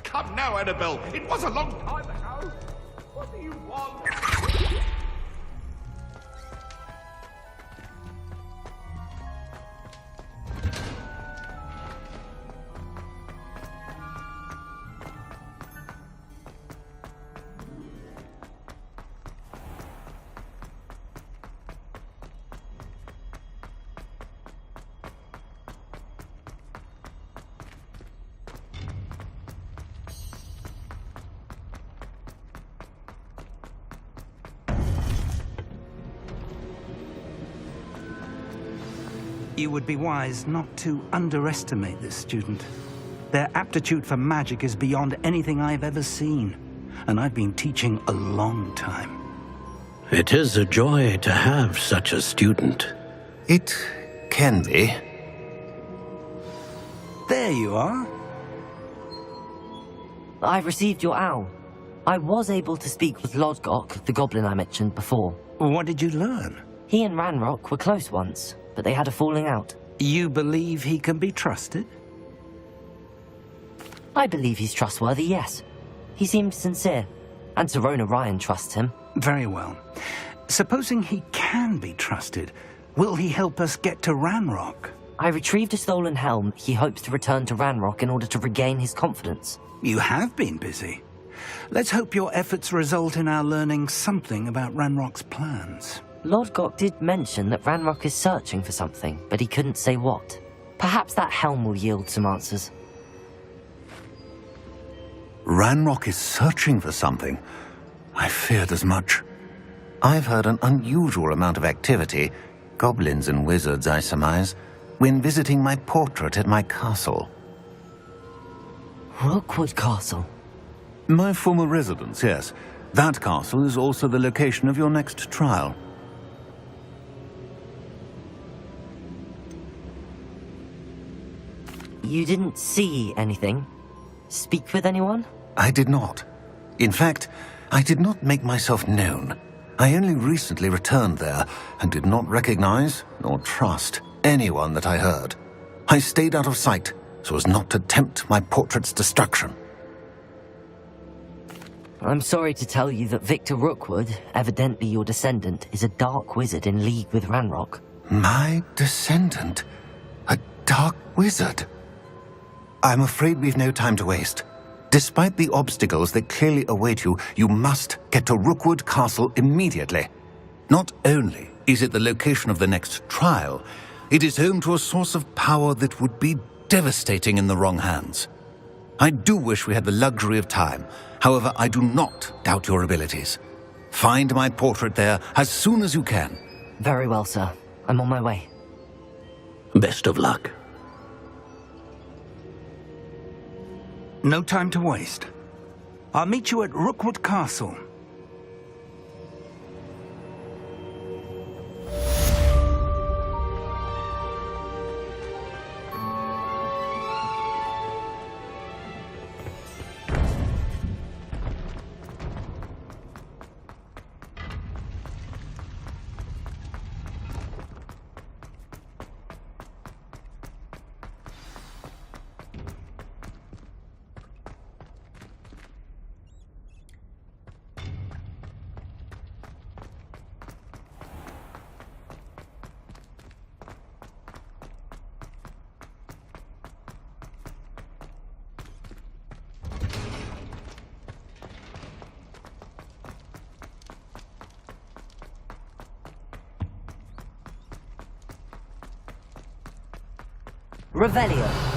Come now, Annabelle. It was a long time ago. What do you want? You would be wise not to underestimate this student. Their aptitude for magic is beyond anything I've ever seen, and I've been teaching a long time. It is a joy to have such a student. It can be. There you are. I've received your owl. I was able to speak with Lodgok, the goblin I mentioned before. What did you learn? He and Ranrock were close once, but they had a falling out. You believe he can be trusted? I believe he's trustworthy, yes. He seemed sincere, and Serona Ryan trusts him. Very well. Supposing he can be trusted, will he help us get to Ranrock? I retrieved a stolen helm. He hopes to return to Ranrock in order to regain his confidence. You have been busy. Let's hope your efforts result in our learning something about Ranrock's plans. Lodgok did mention that Ranrock is searching for something, but he couldn't say what. Perhaps that helm will yield some answers. Ranrock is searching for something. I feared as much. I've heard an unusual amount of activity. Goblins and wizards, I surmise. when visiting my portrait at my castle. Rookwood Castle? My former residence, yes. That castle is also the location of your next trial. You didn't see anything? Speak with anyone? I did not. In fact, I did not make myself known. I only recently returned there and did not recognize nor trust anyone that I heard. I stayed out of sight so as not to tempt my portrait's destruction. I'm sorry to tell you that Victor Rookwood, evidently your descendant, is a dark wizard in league with Ranrock. My descendant? A dark wizard? I'm afraid we've no time to waste. Despite the obstacles that clearly await you, you must get to Rookwood Castle immediately. Not only is it the location of the next trial, it is home to a source of power that would be devastating in the wrong hands. I do wish we had the luxury of time. However, I do not doubt your abilities. Find my portrait there as soon as you can. Very well, sir. I'm on my way. Best of luck. No time to waste. I'll meet you at Rookwood Castle. Revelio.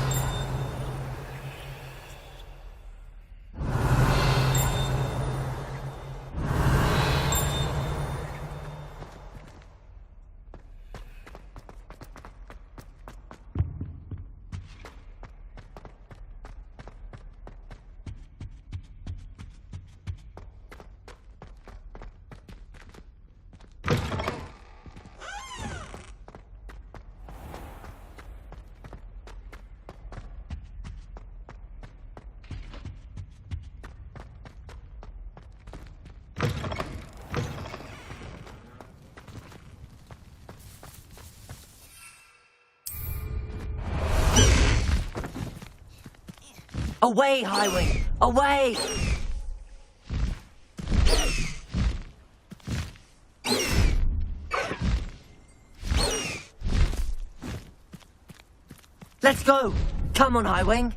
Away, Highwing! Away! Let's go! Come on, Highwing!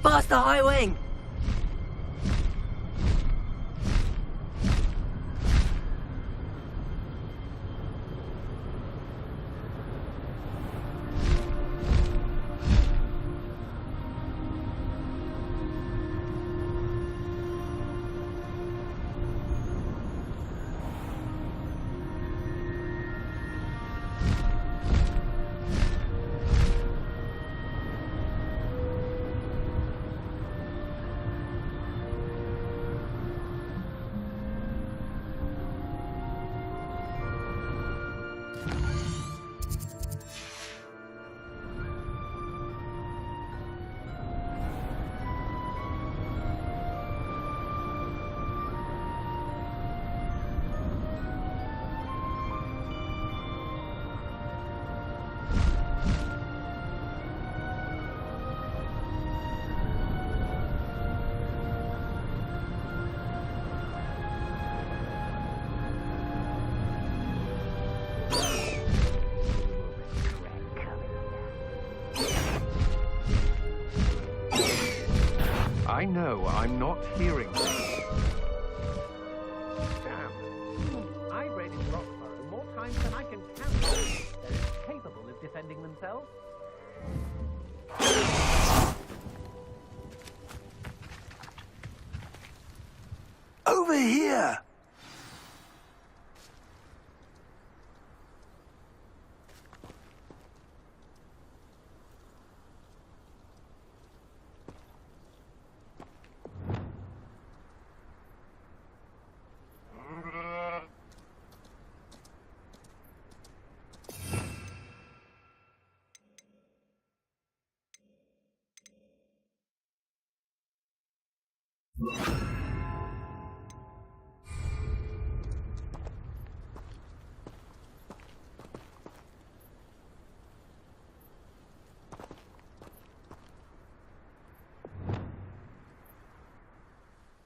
Faster, Highwing! know, I'm not hearing them. Damn. I've raided Roxborough more times than I can count. They're incapable of defending themselves. Over here!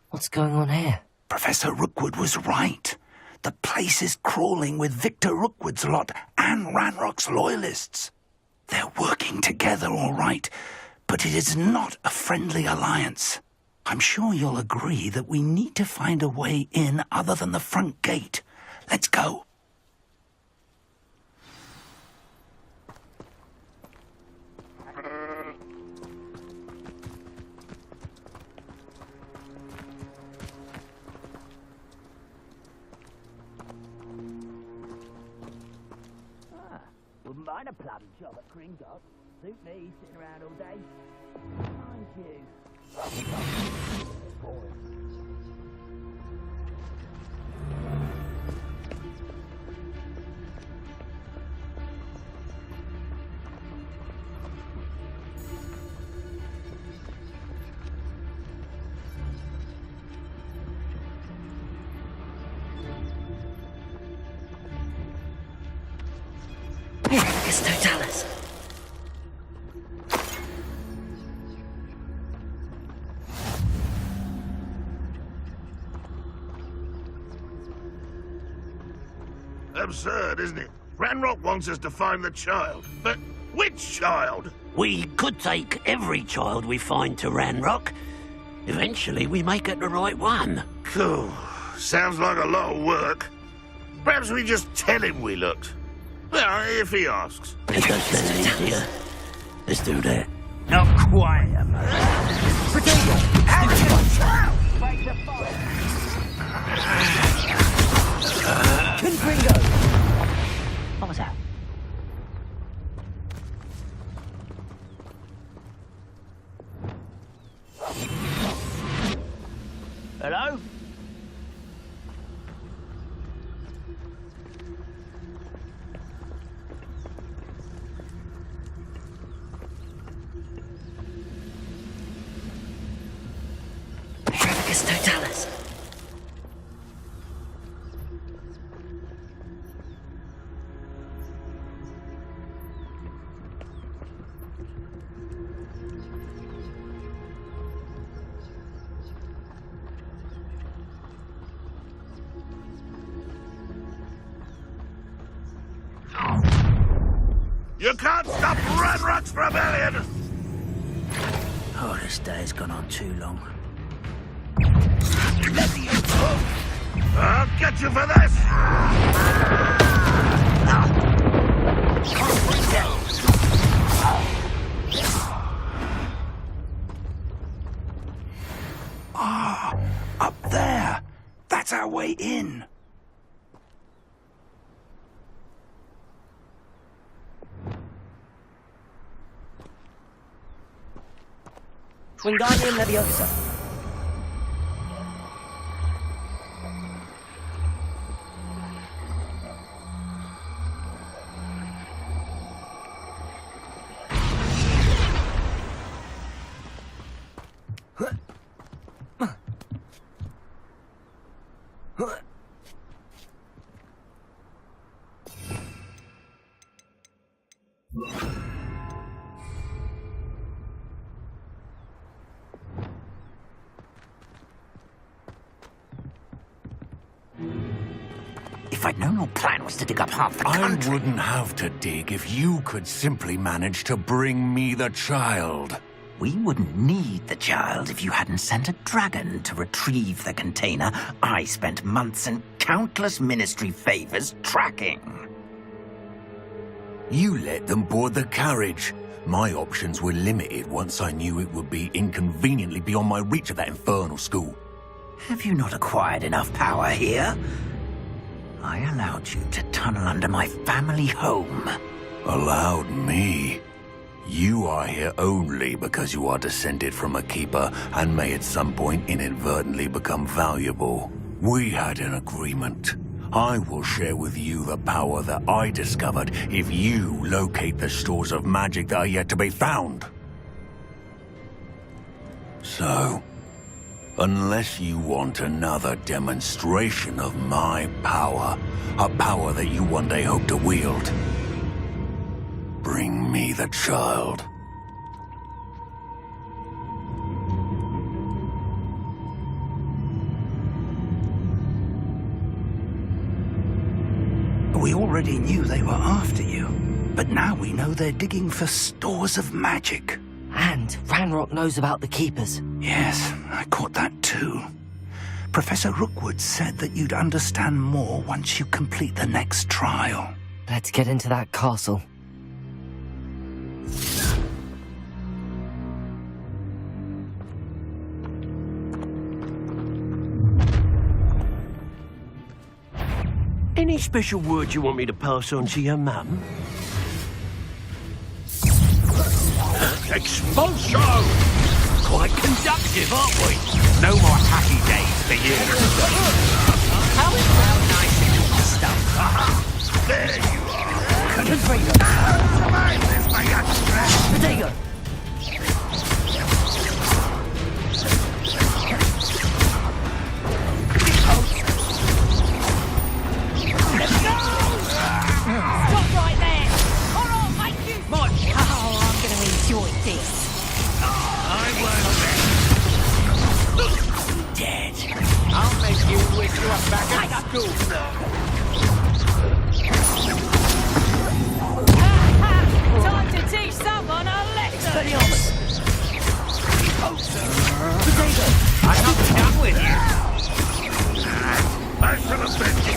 What's going on here? Professor Rookwood was right. The place is crawling with Victor Rookwood's lot and Ranrock's loyalists. They're working together, all right, but it is not a friendly alliance. I'm sure you'll agree that we need to find a way in other than the front gate. Let's go. Wouldn't mind a plum job at Gringotts. Suit me, sitting around all day. Mind you. It's Totalis. Absurd, isn't it? Ranrock wants us to find the child. But which child? We could take every child we find to Ranrock. Eventually, we may get the right one. Cool. Sounds like a lot of work. Perhaps we just tell him we looked. Well, if he asks. It does sound easier. Let's do that. Not quite, What was that? Hello? It's Totalis. You can't stop Ranrock's rebellion! Oh, this day's gone on too long. I'll get you for this! Up there. That's our way in. Wingardium Leviosa. If I'd known your plan was to dig up half the I country... wouldn't have to dig if you could simply manage to bring me the child. We wouldn't need the child if you hadn't sent a dragon to retrieve the container I spent months and countless ministry favors tracking. You let them board the carriage. My options were limited once I knew it would be inconveniently beyond my reach at that infernal school. Have you not acquired enough power here? I allowed you to tunnel under my family home. Allowed me? You are here only because you are descended from a keeper and may at some point inadvertently become valuable. We had an agreement. I will share with you the power that I discovered if you locate the stores of magic that are yet to be found. So, unless you want another demonstration of my power, a power that you one day hope to wield, bring me the child. We already knew they were after you, but now we know they're digging for stores of magic. And Ranrock knows about the Keepers. Yes, I caught that too. Professor Rookwood said that you'd understand more once you complete the next trial. Let's get into that castle. Any special word you want me to pass on to your mum? Expulsion! Quite conductive, aren't we? No more happy days for you. How is that nice little stuff? There you are. Potato! Survive this, my young friend. Potato! Stop right there! Or I'll make you... Oh, I'm going to enjoy this. I won't dead. I'll make you wish you were back at school. Time to teach someone a lesson. Potato! I'm not done with you. I shall avenge you.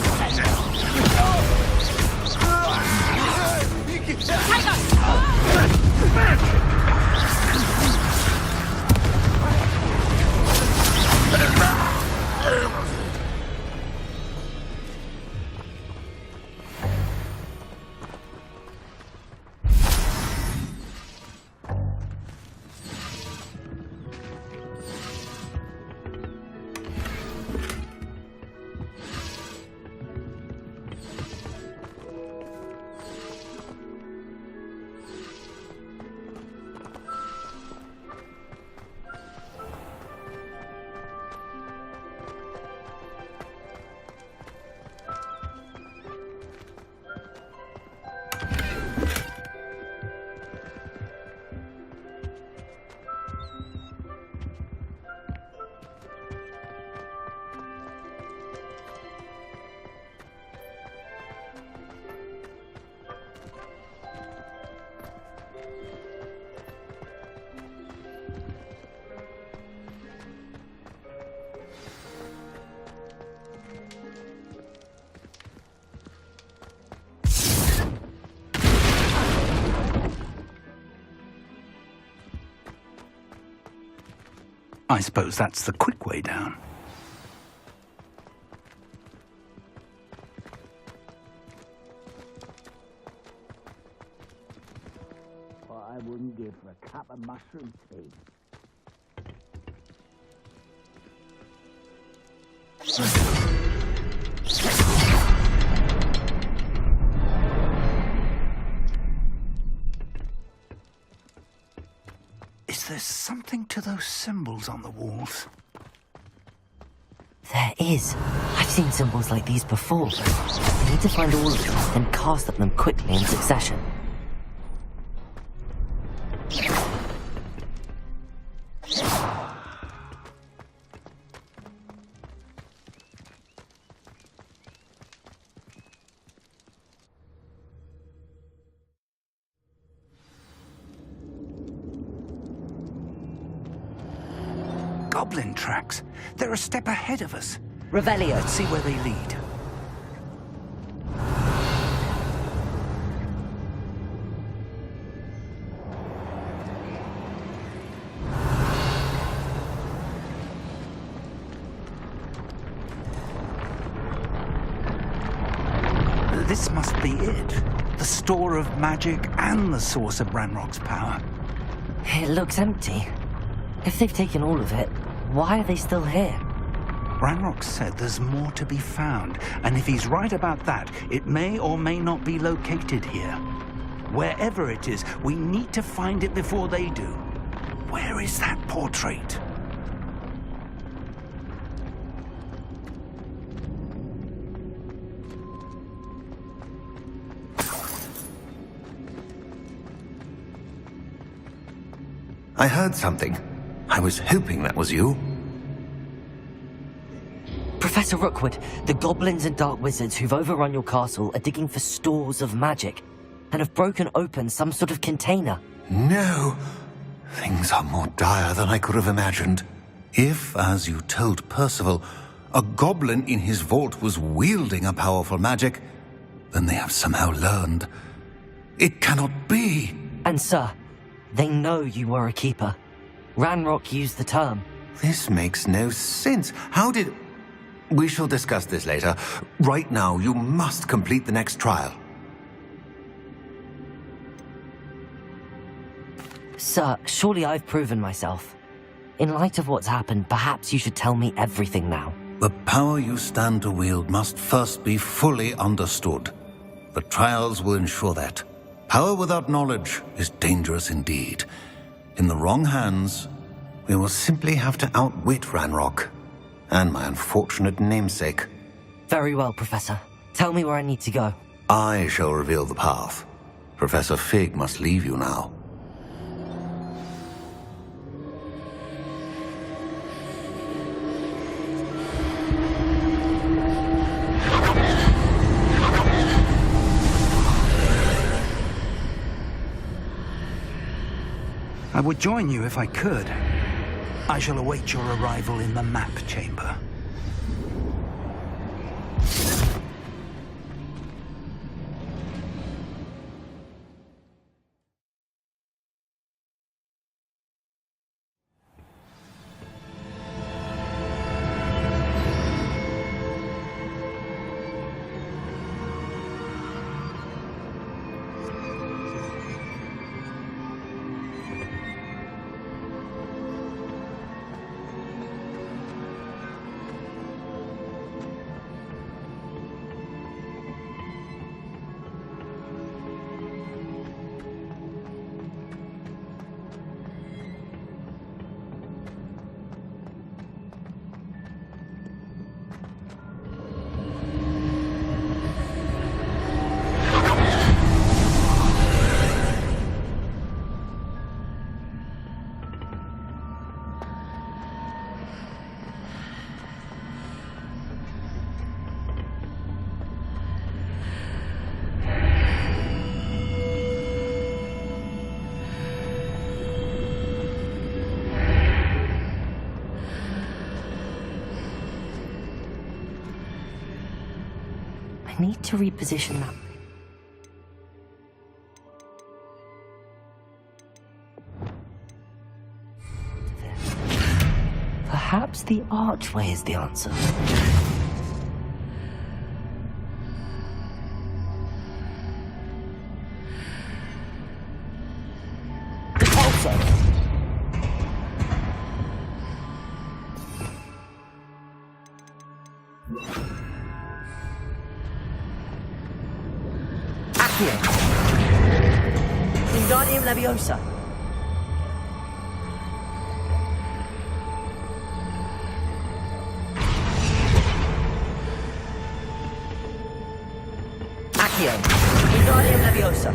I suppose that's the quick way down. What I wouldn't give for a cup of mushroom tea. Is there something to those symbols on the walls? There is. I've seen symbols like these before. We need to find all of them and cast at them quickly in succession. goblin tracks. They're a step ahead of us. Revelio. Let's see where they lead. This must be it. The store of magic and the source of Ranrock's power. It looks empty. If they've taken all of it, why are they still here? Ranrock said there's more to be found, and if he's right about that, it may or may not be located here. Wherever it is, we need to find it before they do. Where is that portrait? I heard something. I was hoping that was you. Professor Rookwood, the goblins and dark wizards who've overrun your castle are digging for stores of magic and have broken open some sort of container. No. Things are more dire than I could have imagined. If, as you told Percival, a goblin in his vault was wielding a powerful magic, then they have somehow learned. It cannot be. And sir, they know you were a keeper. Ranrock used the term. This makes no sense. How did... We shall discuss this later. Right now, you must complete the next trial. Sir, surely I've proven myself. In light of what's happened, perhaps you should tell me everything now. The power you stand to wield must first be fully understood. The trials will ensure that. Power without knowledge is dangerous indeed. In the wrong hands, we will simply have to outwit Ranrock and my unfortunate namesake. Very well, Professor. Tell me where I need to go. I shall reveal the path. Professor Fig must leave you now. I would join you if I could. I shall await your arrival in the map chamber. I need to reposition that. Perhaps the archway is the answer. Wingardium Leviosa. Accio. Wingardium Leviosa.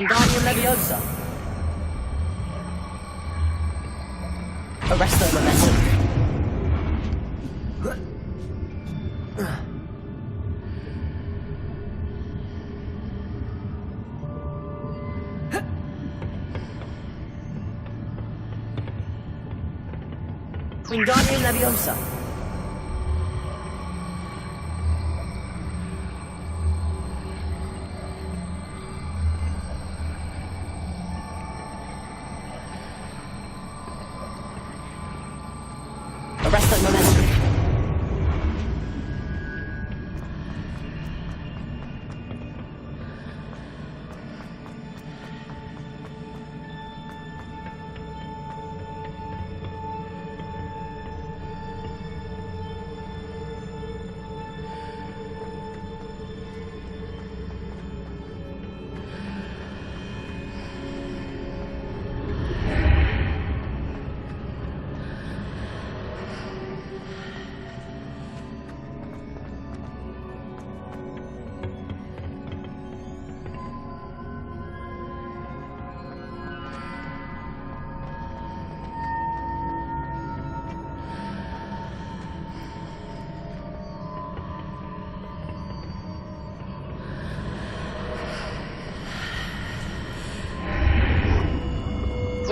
Wingardium Leviosa. Arresto Momentum. Wingardium Leviosa. Arresto Momentum.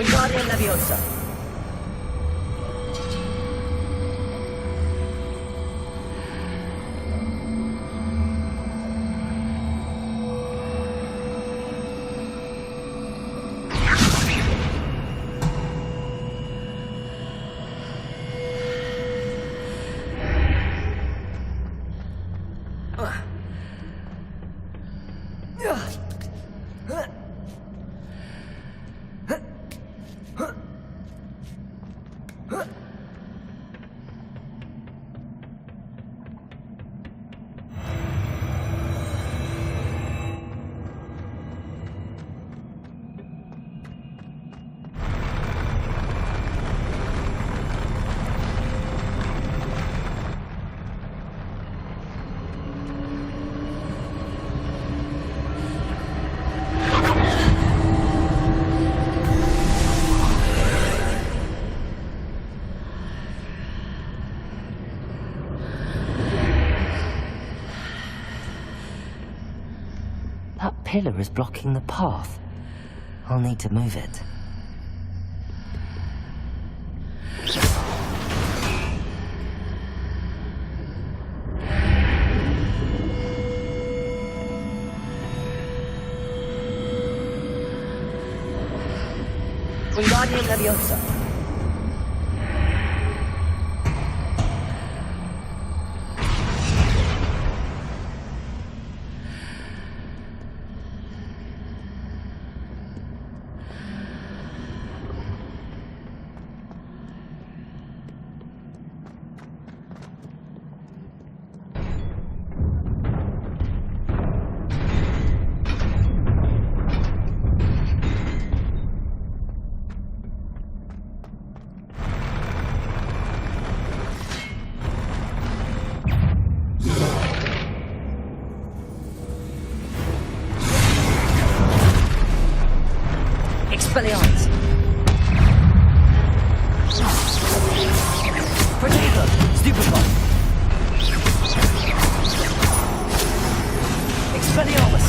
Wingardium Leviosa. That pillar is blocking the path. I'll need to move it. Wingardium Leviosa. Expelliarmus. Protego. Stupefy. Expelliarmus.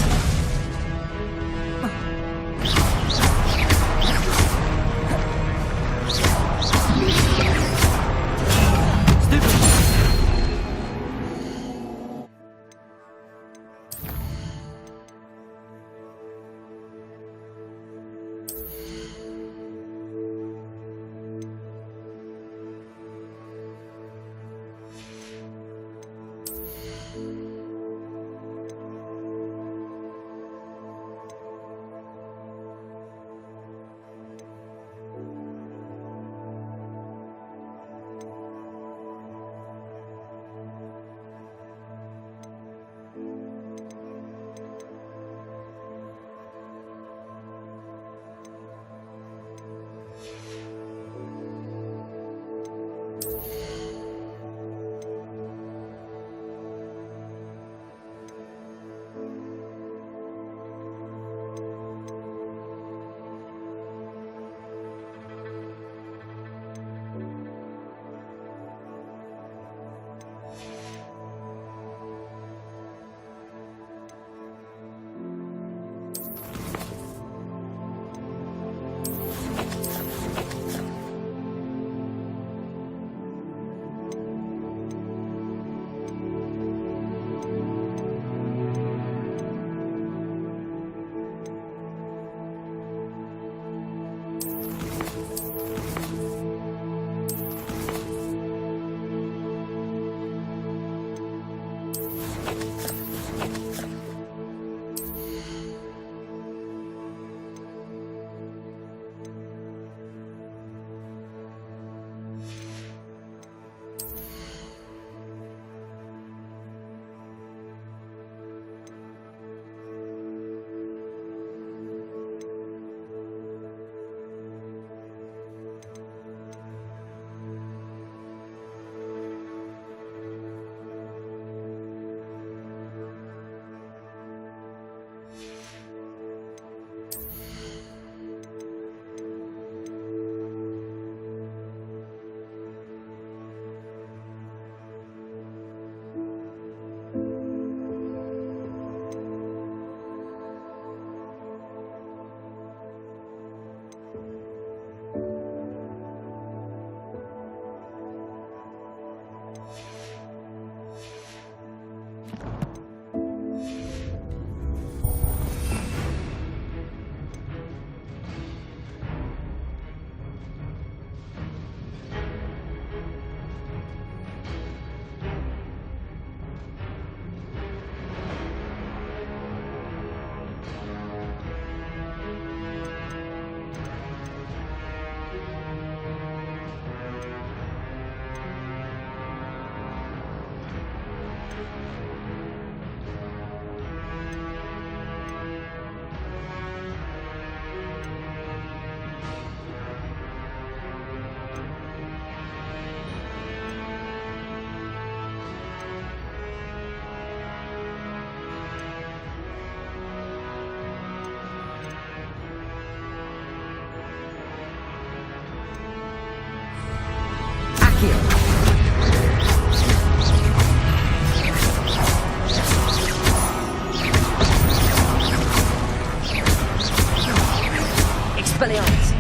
Expelliarmus!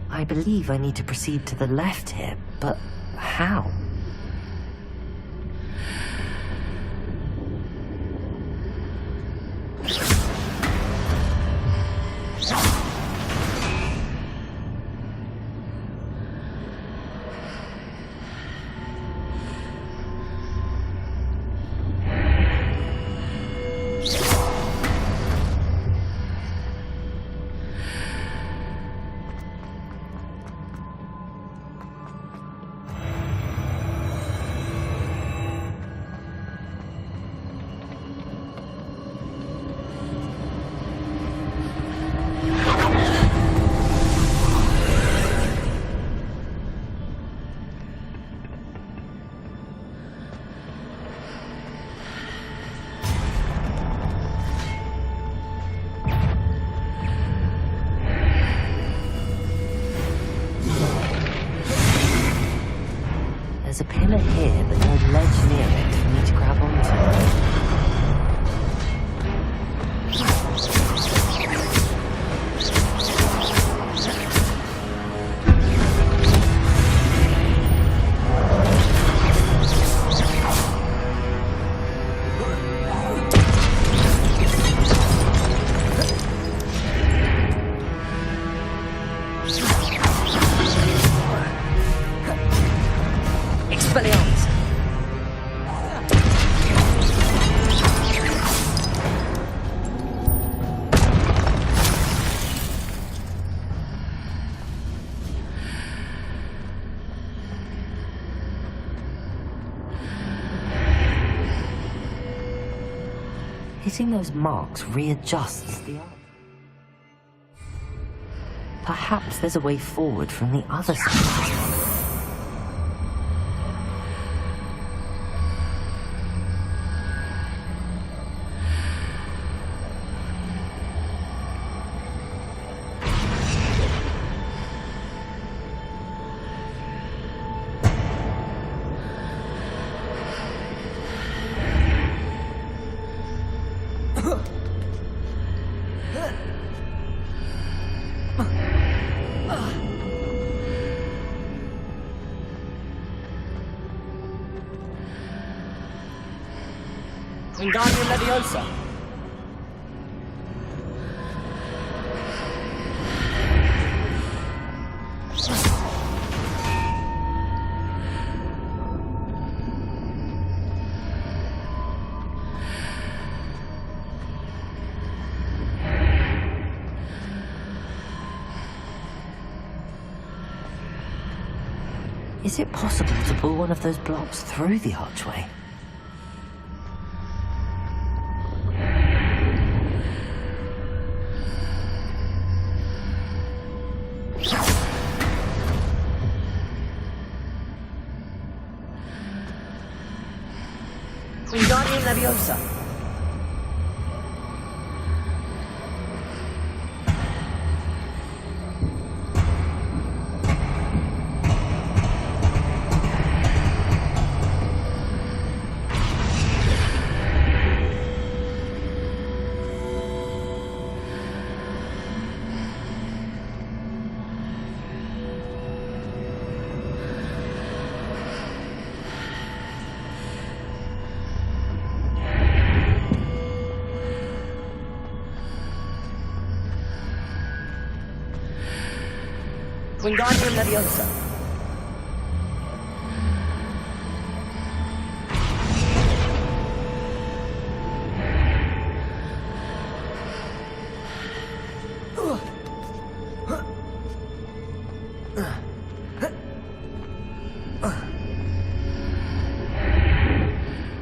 I believe I need to proceed to the left here, but how? Hitting those marks readjusts the arc. Perhaps there's a way forward from the other side. Wingardium Leviosa. Is it possible to pull one of those blocks through the archway? Wingardium Leviosa. Wingardium Leviosa.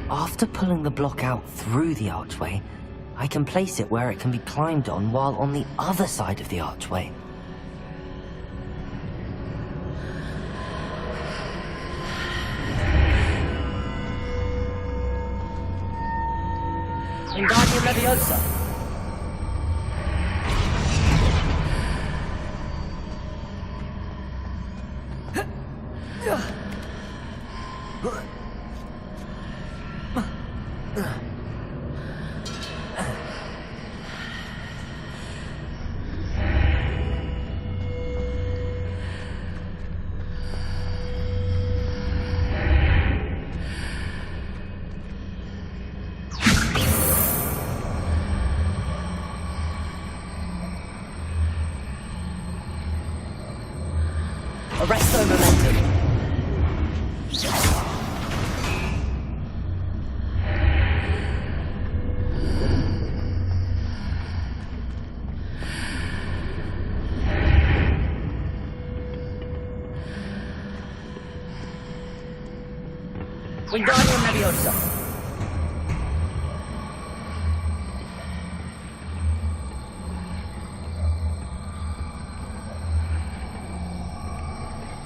After pulling the block out through the archway, I can place it where it can be climbed on while on the other side of the archway. Wingardium Leviosa. Arresto momentum. Wingardium Leviosa.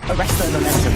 Arresto momentum.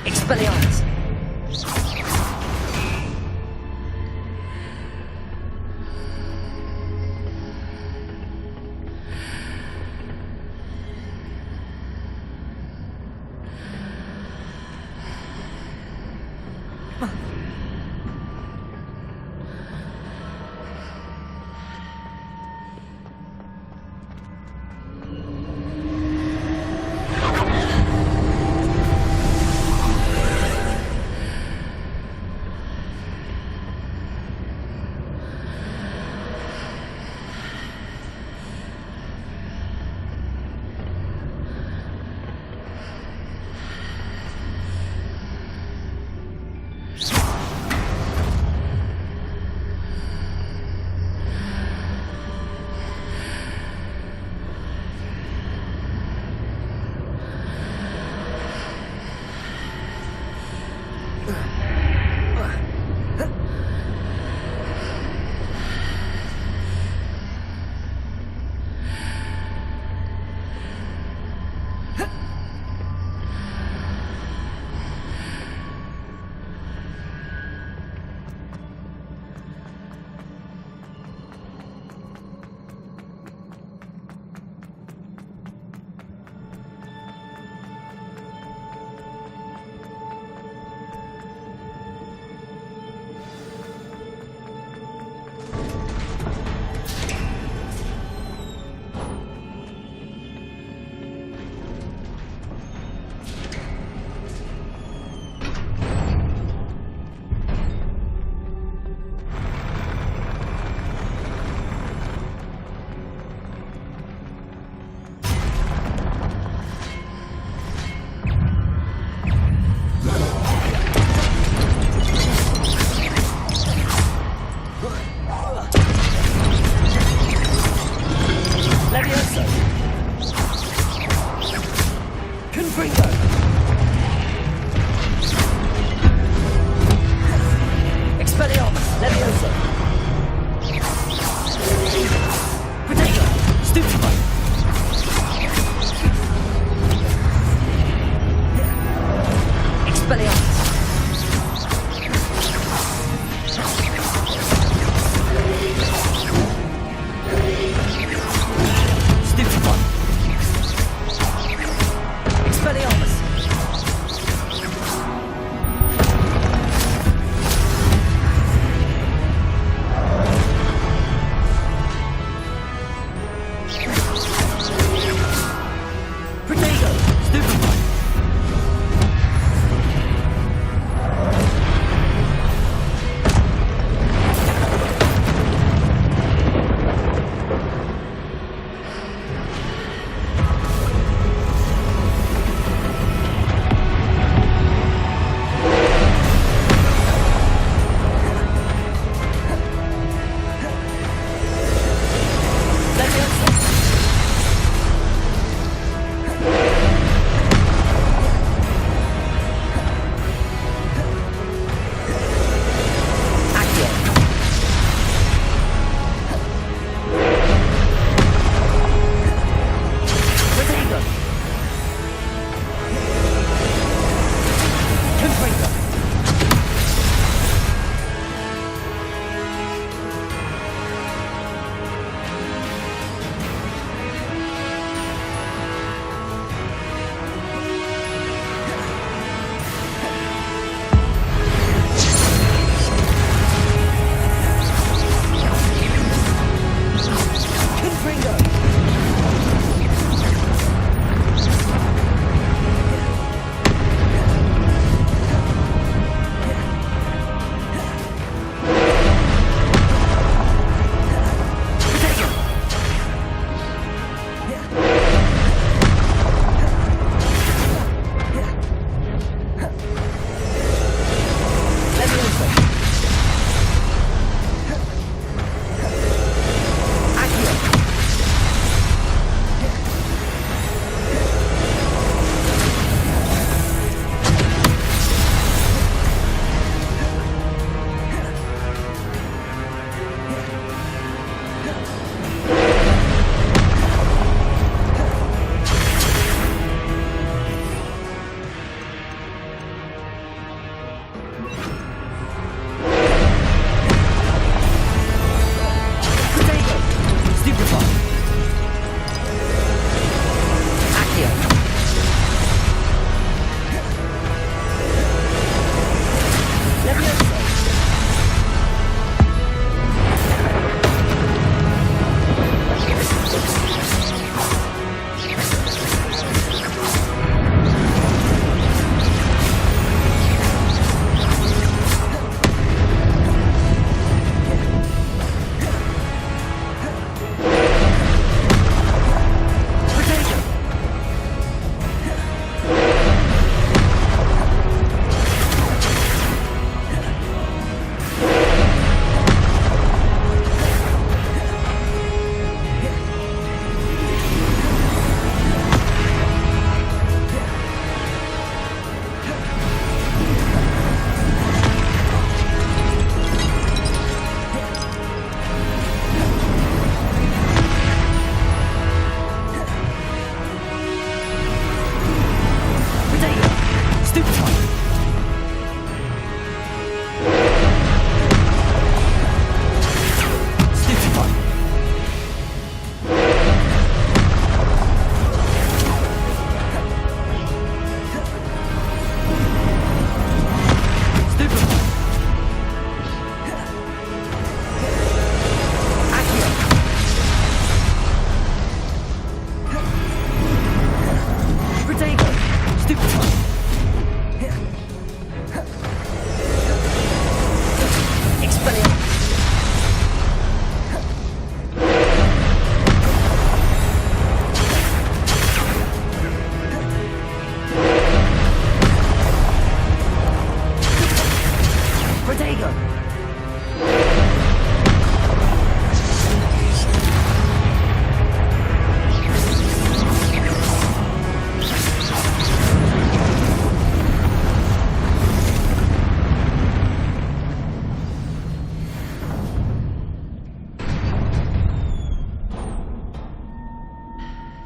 Expelliarmus!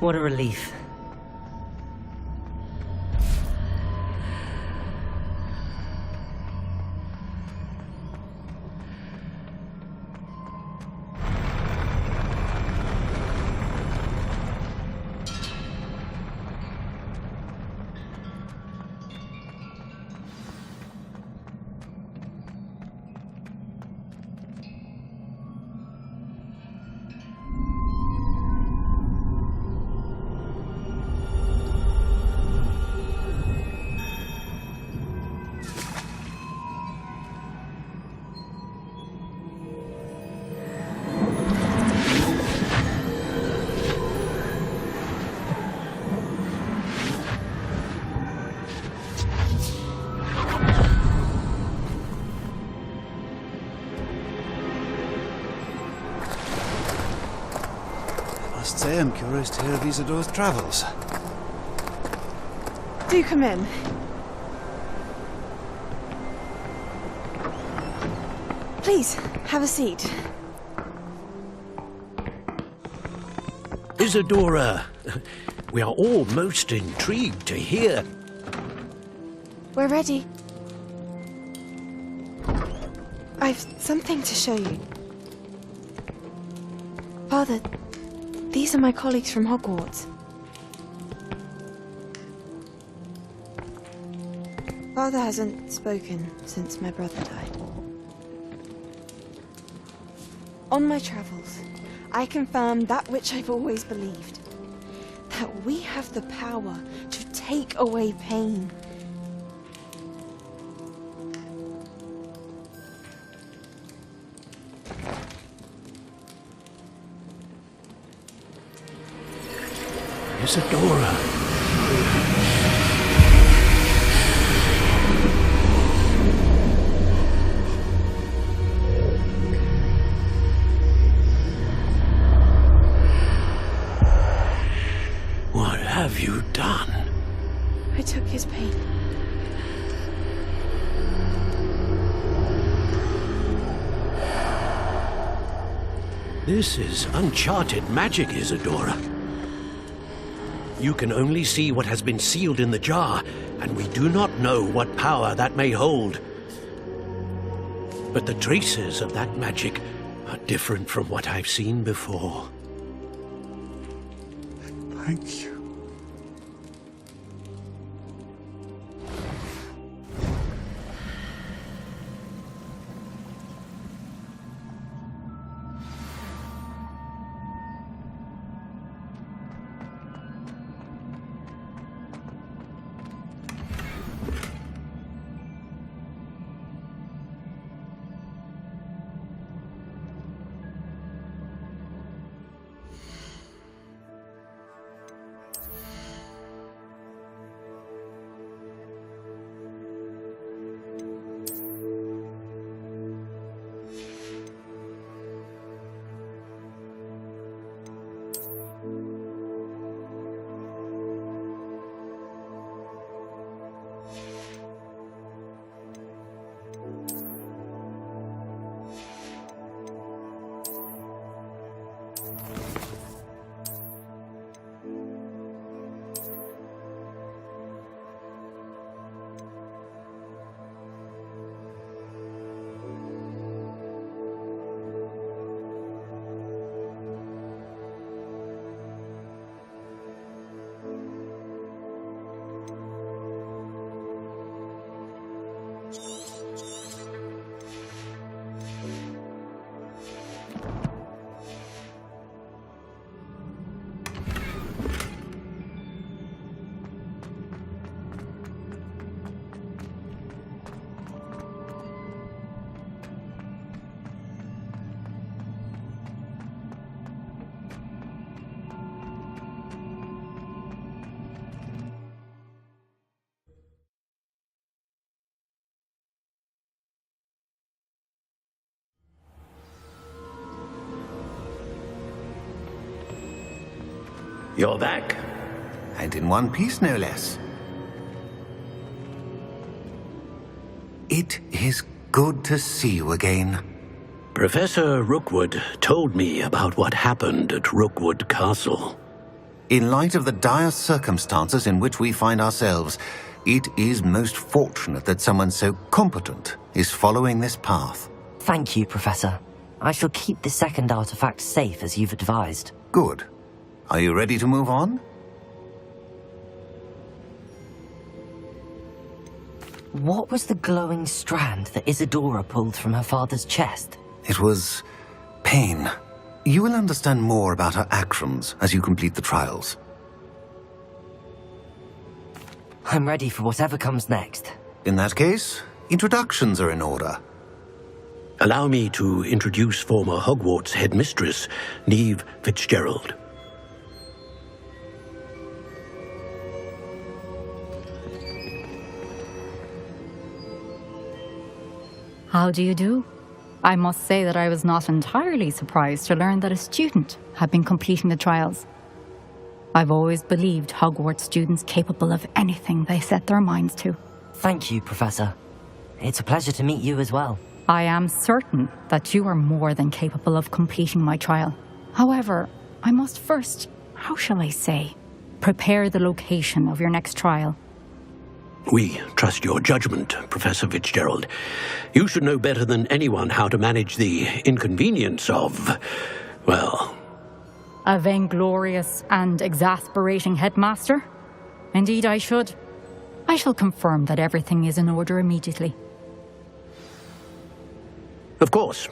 What a relief. Must say I'm curious to hear of Isadore's travels. Do come in. Please, have a seat. Isadora, we are all most intrigued to hear. We're ready. I've something to show you. Father, these are my colleagues from Hogwarts. Father hasn't spoken since my brother died. On my travels, I confirmed that which I've always believed. That we have the power to take away pain. Isadora. What have you done? I took his pain. This is uncharted magic, Isadora. You can only see what has been sealed in the jar, and we do not know what power that may hold. But the traces of that magic are different from what I've seen before. Thank you. You're back. And in one piece, no less. It is good to see you again. Professor Rookwood told me about what happened at Rookwood Castle. In light of the dire circumstances in which we find ourselves, it is most fortunate that someone so competent is following this path. Thank you, Professor. I shall keep the second artifact safe as you've advised. Good. Are you ready to move on? What was the glowing strand that Isadora pulled from her father's chest? It was pain. You will understand more about her actions as you complete the trials. I'm ready for whatever comes next. In that case, introductions are in order. Allow me to introduce former Hogwarts headmistress, Neve Fitzgerald. How do you do? I must say that I was not entirely surprised to learn that a student had been completing the trials. I've always believed Hogwarts students capable of anything they set their minds to. Thank you, Professor. It's a pleasure to meet you as well. I am certain that you are more than capable of completing my trial. However, I must first, how shall I say, prepare the location of your next trial. We trust your judgment, Professor Fitzgerald. You should know better than anyone how to manage the inconvenience of, well... A vainglorious and exasperating headmaster? Indeed I should. I shall confirm that everything is in order immediately. Of course.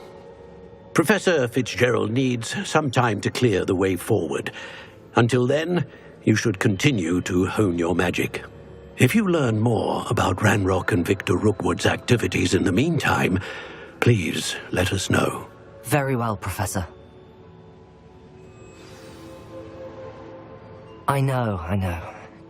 Professor Fitzgerald needs some time to clear the way forward. Until then, you should continue to hone your magic. If you learn more about Ranrock and Victor Rookwood's activities in the meantime, please let us know. Very well, Professor. I know.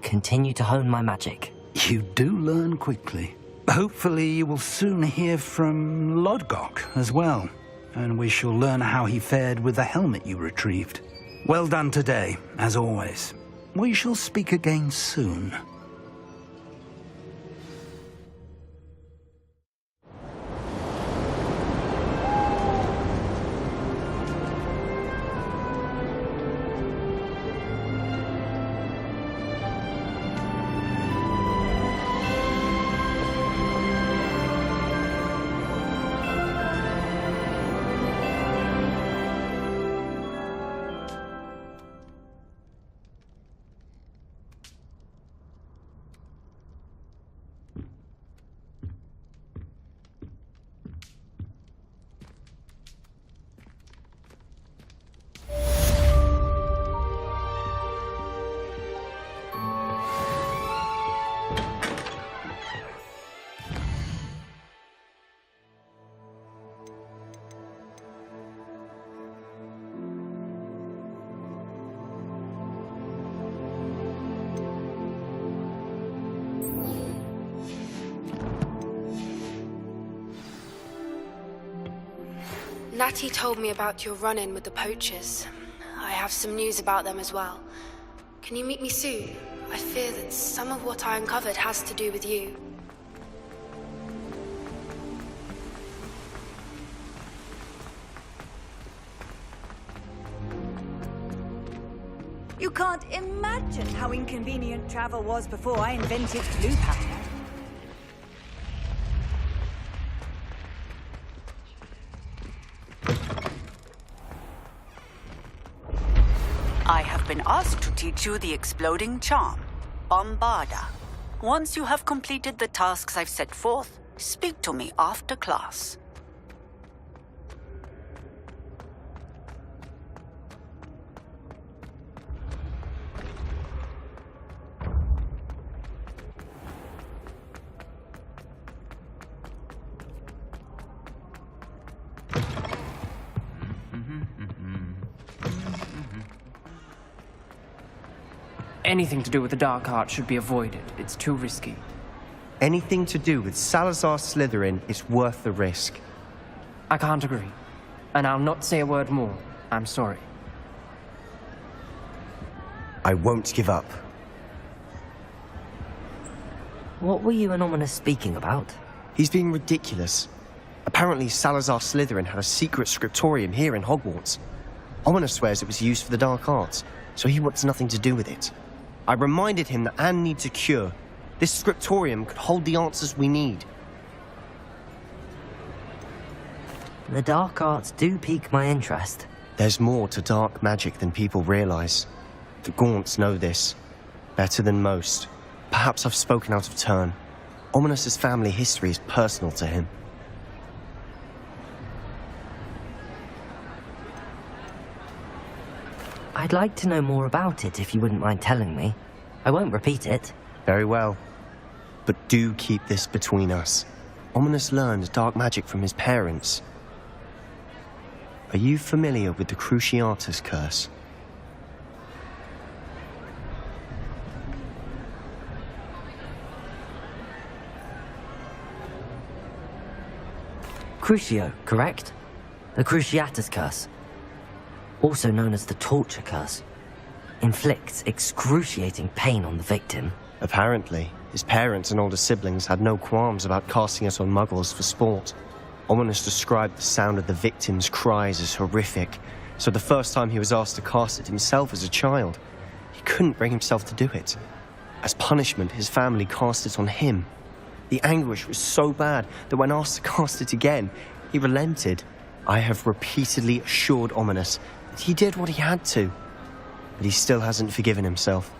Continue to hone my magic. You do learn quickly. Hopefully you will soon hear from Lodgok as well, and we shall learn how he fared with the helmet you retrieved. Well done today, as always. We shall speak again soon. Natty told me about your run-in with the poachers. I have some news about them as well. Can you meet me soon? I fear that some of what I uncovered has to do with you. You can't imagine how inconvenient travel was before I invented blue powder. I have been asked to teach you the exploding charm, Bombarda. Once you have completed the tasks I've set forth, speak to me after class. Anything to do with the dark art should be avoided. It's too risky. Anything to do with Salazar Slytherin is worth the risk. I can't agree. And I'll not say a word more. I'm sorry. I won't give up. What were you and Ominous speaking about? He's being ridiculous. Apparently Salazar Slytherin had a secret scriptorium here in Hogwarts. Ominous swears it was used for the dark arts. so he wants nothing to do with it. I reminded him that Anne needs a cure. This scriptorium could hold the answers we need. The dark arts do pique my interest. There's more to dark magic than people realize. The Gaunts know this better than most. Perhaps I've spoken out of turn. Ominous's family history is personal to him. I'd like to know more about it if you wouldn't mind telling me. I won't repeat it. Very well. But do keep this between us. Ominous learned dark magic from his parents. Are you familiar with the Cruciatus curse? Crucio, correct? The Cruciatus curse, also known as the torture curse, inflicts excruciating pain on the victim. Apparently, his parents and older siblings had no qualms about casting it on muggles for sport. Ominous described the sound of the victim's cries as horrific, so the first time he was asked to cast it himself as a child, he couldn't bring himself to do it. As punishment, his family cast it on him. The anguish was so bad that when asked to cast it again, he relented. I have repeatedly assured Ominous that he did what he had to, but he still hasn't forgiven himself.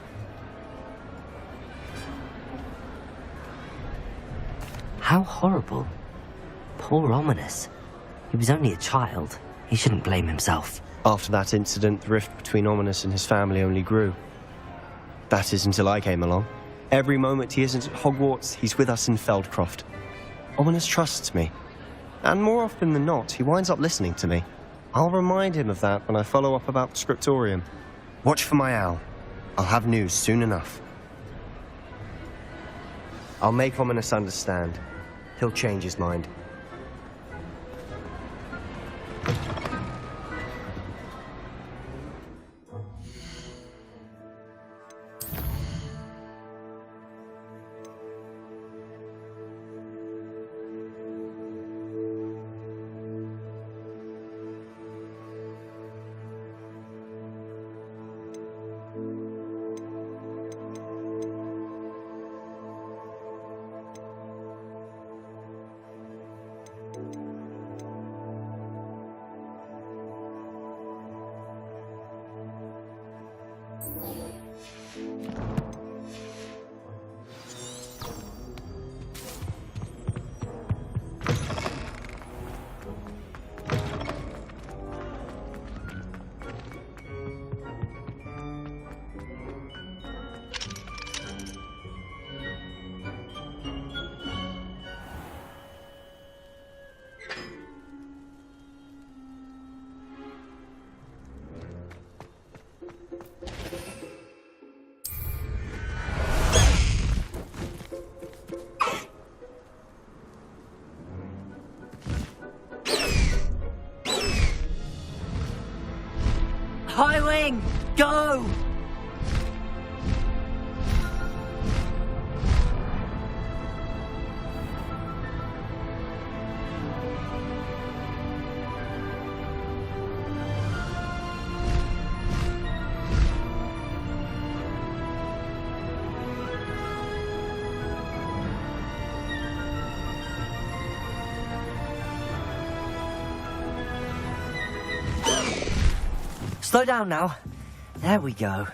How horrible. Poor Ominous. He was only a child. He shouldn't blame himself. After that incident, the rift between Ominous and his family only grew. That is until I came along. Every moment he isn't at Hogwarts, he's with us in Feldcroft. Ominous trusts me. And more often than not, he winds up listening to me. I'll remind him of that when I follow up about the scriptorium. Watch for my owl. I'll have news soon enough. I'll make Ominous understand. He'll change his mind. High Wing, go! Slow down now. There we go.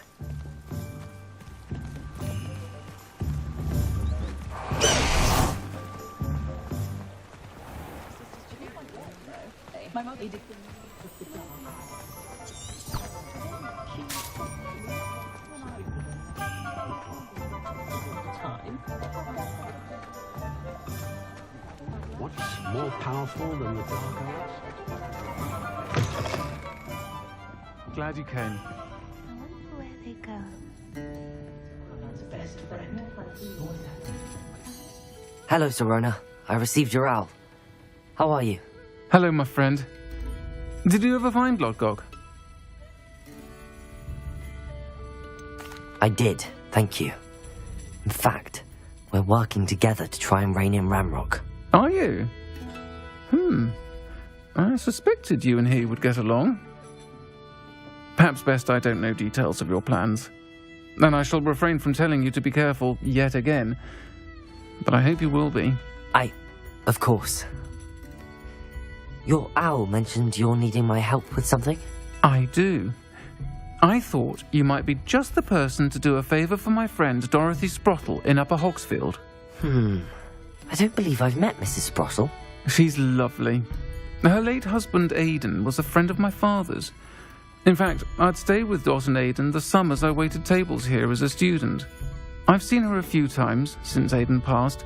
What's more powerful than the dark arts? Glad you came. Where they go? Hello, Serona. I received your owl. How are you? Hello, my friend. Did you ever find Lodgok? I did, thank you. In fact, we're working together to try and rein in Ramrock. Are you? I suspected you and he would get along. Perhaps best I don't know details of your plans. And I shall refrain from telling you to be careful yet again. But I hope you will be. Of course. Your owl mentioned you're needing my help with something? I do. I thought you might be just the person to do a favour for my friend Dorothy Sprottle in Upper Hogsfield. I don't believe I've met Mrs. Sprottle. She's lovely. Her late husband Aidan was a friend of my father's. In fact, I'd stay with Dot and Aidan the summers I waited tables here as a student. I've seen her a few times since Aidan passed,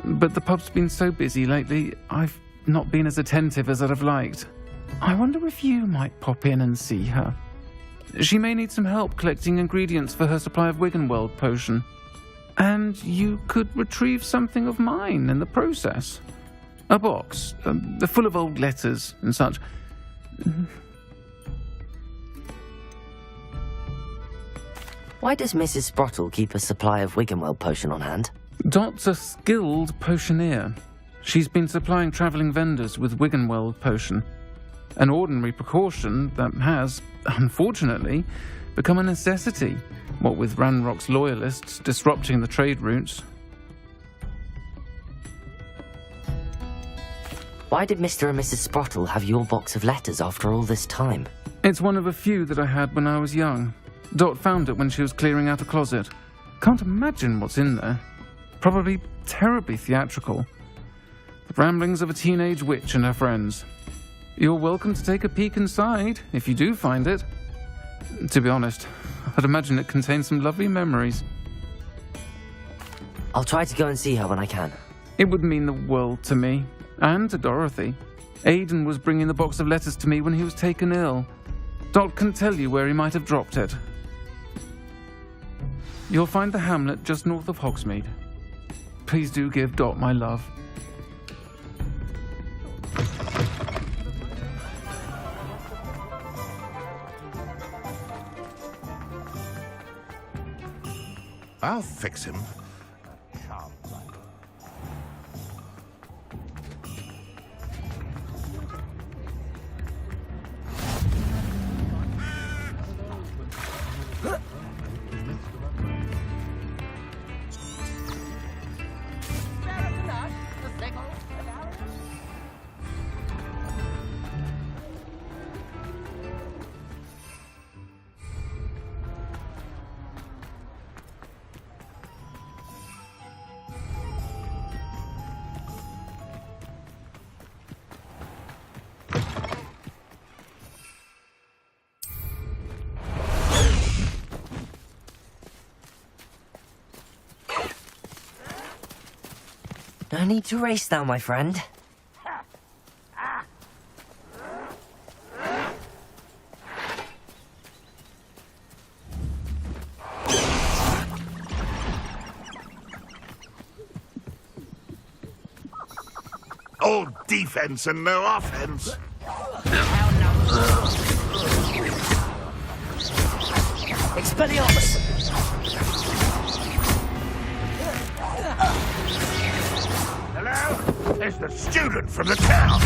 but the pub's been so busy lately, I've not been as attentive as I'd have liked. I wonder if you might pop in and see her. She may need some help collecting ingredients for her supply of Wiggenweld potion. And you could retrieve something of mine in the process. A box, full of old letters and such. Why does Mrs. Sprottle keep a supply of Wiggenweld potion on hand? Dot's a skilled potioneer. She's been supplying travelling vendors with Wiggenweld potion. An ordinary precaution that has, unfortunately, become a necessity, what with Ranrock's loyalists disrupting the trade routes. Why did Mr. and Mrs. Sprottle have your box of letters after all this time? It's one of a few that I had when I was young. Dot found it when she was clearing out a closet. Can't imagine what's in there. Probably terribly theatrical. The ramblings of a teenage witch and her friends. You're welcome to take a peek inside, if you do find it. To be honest, I'd imagine it contains some lovely memories. I'll try to go and see her when I can. It would mean the world to me, and to Dorothy. Aidan was bringing the box of letters to me when he was taken ill. Dot can tell you where he might have dropped it. You'll find the hamlet just north of Hogsmeade. Please do give Dot my love. I'll fix him. No need to race now, my friend. All defense and no offense. Expelliarmus! Hello? It's the student from the town.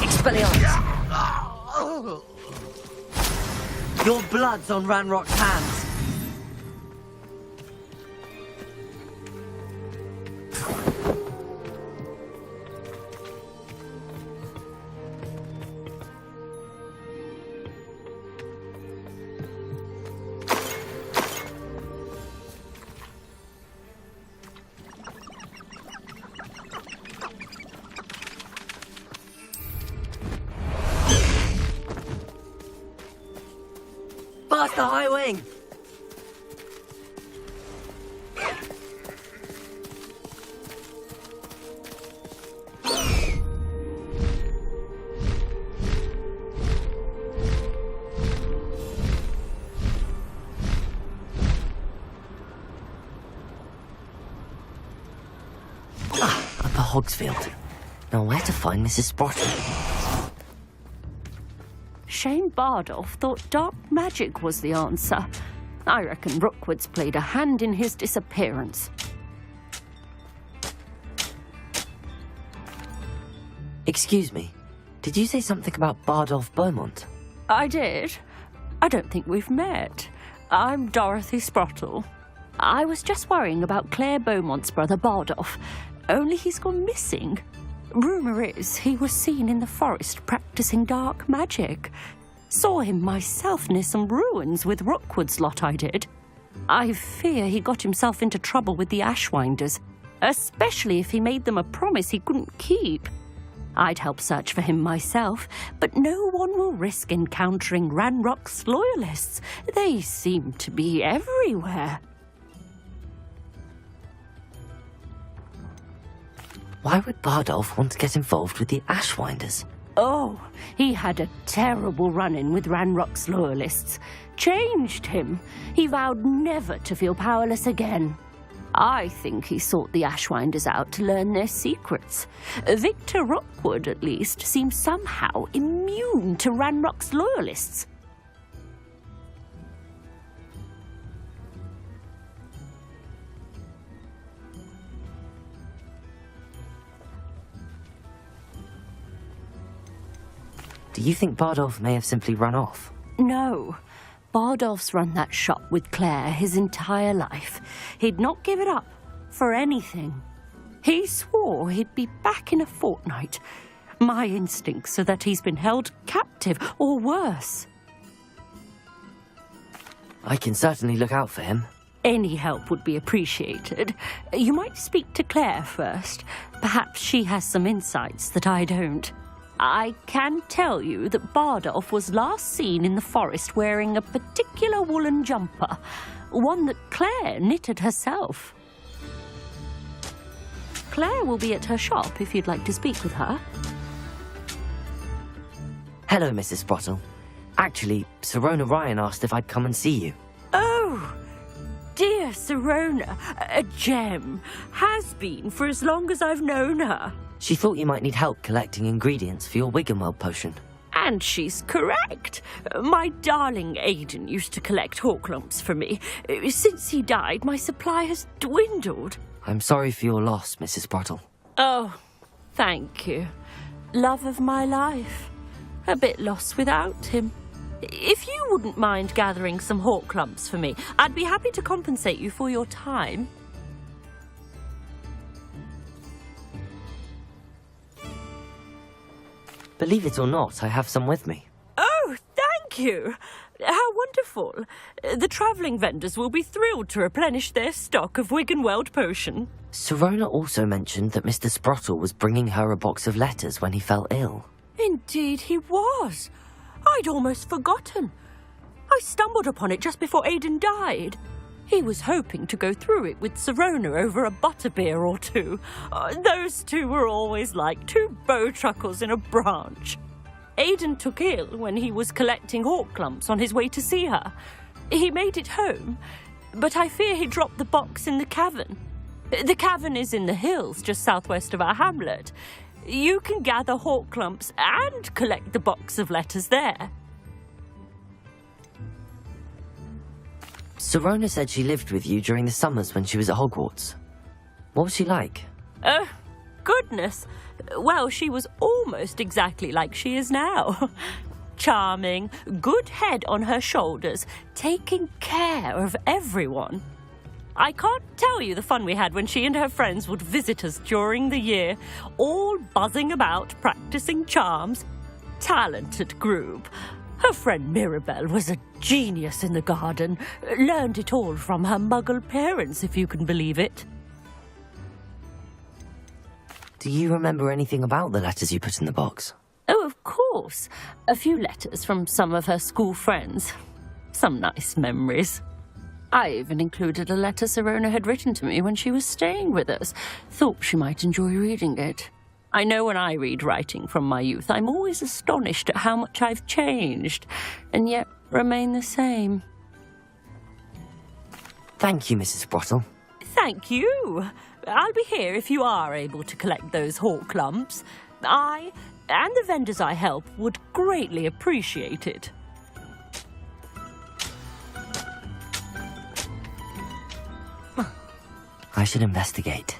Expelliarmus! Your blood's on Ranrock's hands. Past the high wing! Upper Hogsfield. Now where to find Mrs. Sprottle? Shane Bardolph thought dark magic was the answer. I reckon Rookwood's played a hand in his disappearance. Excuse me. Did you say something about Bardolph Beaumont? I did. I don't think we've met. I'm Dorothy Sprottle. I was just worrying about Claire Beaumont's brother Bardolph, only he's gone missing. Rumour is he was seen in the forest practicing dark magic. Saw him myself near some ruins with Rookwood's lot I did. I fear he got himself into trouble with the Ashwinders, especially if he made them a promise he couldn't keep. I'd help search for him myself, but no one will risk encountering Ranrock's loyalists. They seem to be everywhere. Why would Bardolph want to get involved with the Ashwinders? Oh, he had a terrible run-in with Ranrock's loyalists. Changed him. He vowed never to feel powerless again. I think he sought the Ashwinders out to learn their secrets. Victor Rookwood, at least, seems somehow immune to Ranrock's loyalists. Do you think Bardolph may have simply run off? No. Bardolph's run that shop with Claire his entire life. He'd not give it up for anything. He swore he'd be back in a fortnight. My instincts are that he's been held captive, or worse. I can certainly look out for him. Any help would be appreciated. You might speak to Claire first. Perhaps she has some insights that I don't. I can tell you that Bardolph was last seen in the forest wearing a particular woolen jumper, one that Claire knitted herself. Claire will be at her shop if you'd like to speak with her. Hello, Mrs. Sprottle. Actually, Sirona Ryan asked if I'd come and see you. Oh, dear Sirona, a gem. Has been for as long as I've known her. She thought you might need help collecting ingredients for your Wiggenweld potion. And she's correct. My darling Aidan used to collect hawklumps for me. Since he died, my supply has dwindled. I'm sorry for your loss, Mrs. Sprottle. Oh, thank you. Love of my life. A bit lost without him. If you wouldn't mind gathering some hawklumps for me, I'd be happy to compensate you for your time. Believe it or not, I have some with me. Oh, thank you. How wonderful. The travelling vendors will be thrilled to replenish their stock of Wiggenweld potion. Sirona also mentioned that Mr. Sprottle was bringing her a box of letters when he fell ill. Indeed he was. I'd almost forgotten. I stumbled upon it just before Aidan died. He was hoping to go through it with Sirona over a butterbeer or two. Those two were always like two bowtruckles in a branch. Aidan took ill when he was collecting hawklumps on his way to see her. He made it home, but I fear he dropped the box in the cavern. The cavern is in the hills just southwest of our hamlet. You can gather hawklumps and collect the box of letters there. Sirona said she lived with you during the summers when she was at Hogwarts. What was she like? Oh, goodness. Well, she was almost exactly like she is now. Charming, good head on her shoulders, taking care of everyone. I can't tell you the fun we had when she and her friends would visit us during the year, all buzzing about, practicing charms. Talented group. Her friend Mirabelle was a genius in the garden. Learned it all from her muggle parents, if you can believe it. Do you remember anything about the letters you put in the box? Oh, of course. A few letters from some of her school friends. Some nice memories. I even included a letter Sirona had written to me when she was staying with us. Thought she might enjoy reading it. I know when I read writing from my youth, I'm always astonished at how much I've changed, and yet remain the same. Thank you, Mrs. Sprottle. Thank you. I'll be here if you are able to collect those hawklumps. I, and the vendors I help, would greatly appreciate it. I should investigate.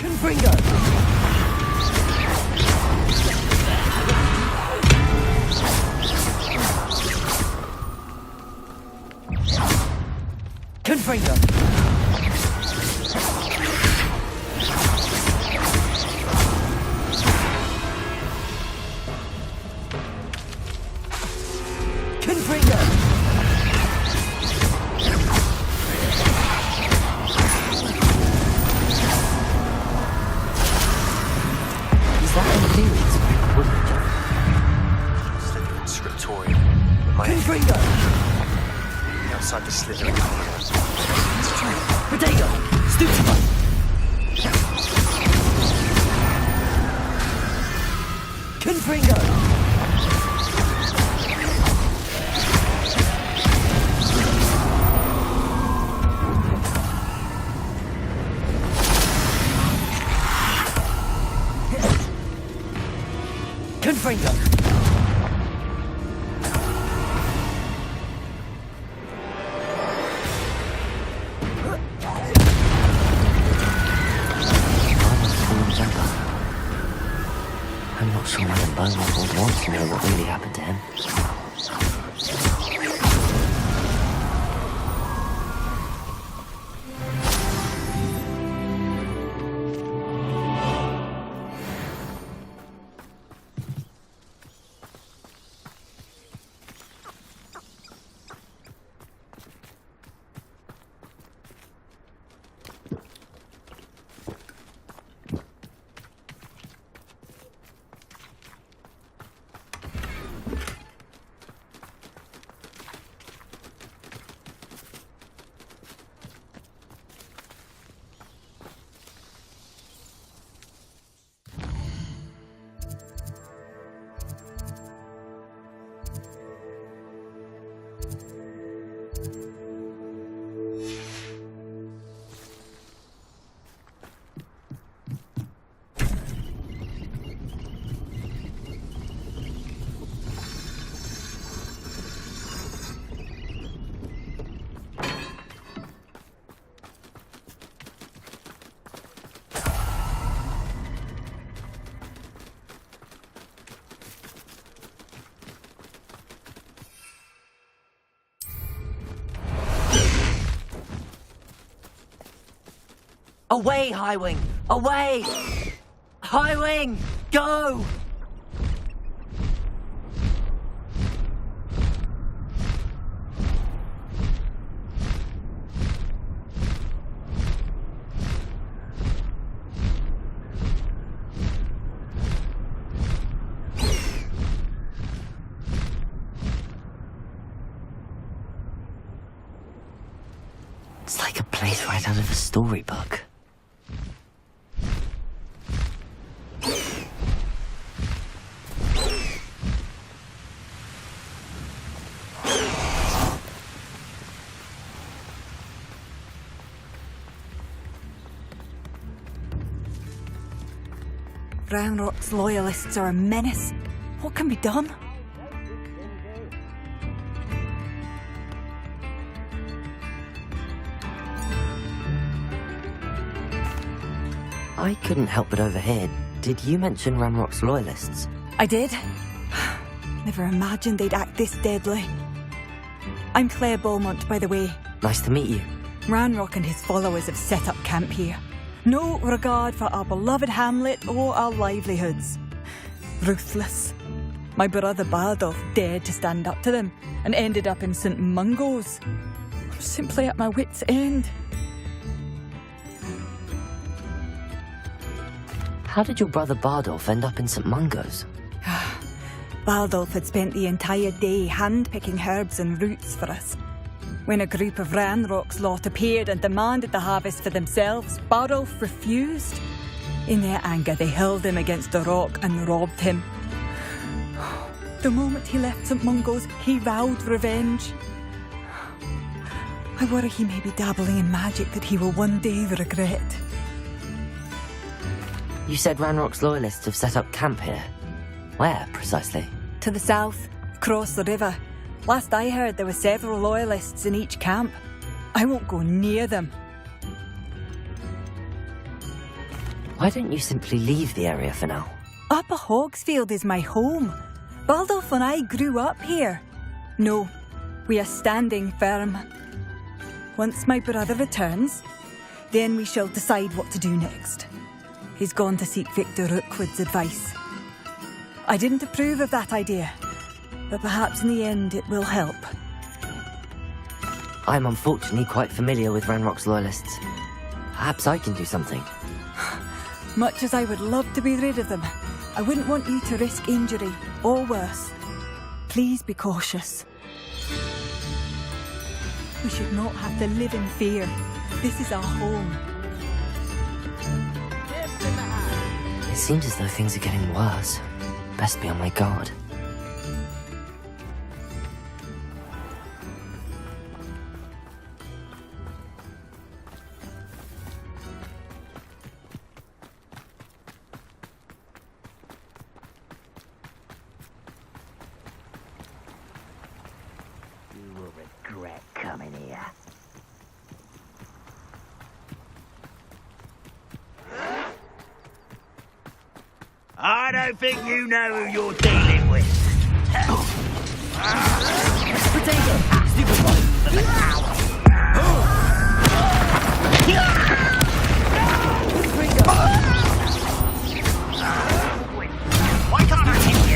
Confringo! Confringo! Confringo! Is that in theories? Scriptorium. Confringo! Outside the Slytherin. Protego! Stupefy! Confringo! Confringo! I'm not sure Madame Beaumont would want to know what really happened to him. Away, Highwing! Away! Highwing! Go! It's like a place right out of a storybook. Ranrock's loyalists are a menace. What can be done? I couldn't help but overhear. Did you mention Ranrock's loyalists? I did. Never imagined they'd act this deadly. I'm Claire Beaumont, by the way. Nice to meet you. Ranrock and his followers have set up camp here. No regard for our beloved hamlet or our livelihoods. Ruthless. My brother Bardolph dared to stand up to them and ended up in St. Mungo's. I'm simply at my wit's end. How did your brother Bardolph end up in St. Mungo's? Bardolph had spent the entire day hand-picking herbs and roots for us. When a group of Ranrock's lot appeared and demanded the harvest for themselves, Bardolph refused. In their anger, they hurled him against a rock and robbed him. The moment he left St. Mungo's, he vowed revenge. I worry he may be dabbling in magic that he will one day regret. You said Ranrock's loyalists have set up camp here. Where, precisely? To the south, across the river. Last I heard, there were several loyalists in each camp. I won't go near them. Why don't you simply leave the area for now? Upper Hogsfield is my home. Baldolf and I grew up here. No, we are standing firm. Once my brother returns, then we shall decide what to do next. He's gone to seek Victor Rookwood's advice. I didn't approve of that idea, but perhaps in the end it will help. I'm unfortunately quite familiar with Ranrock's loyalists. Perhaps I can do something. Much as I would love to be rid of them, I wouldn't want you to risk injury, or worse. Please be cautious. We should not have to live in fear. This is our home. It seems as though things are getting worse. Best be on my guard. You will regret coming here. I don't think you know who you're dealing with. Potato! Stupid one! Why can't I hit you?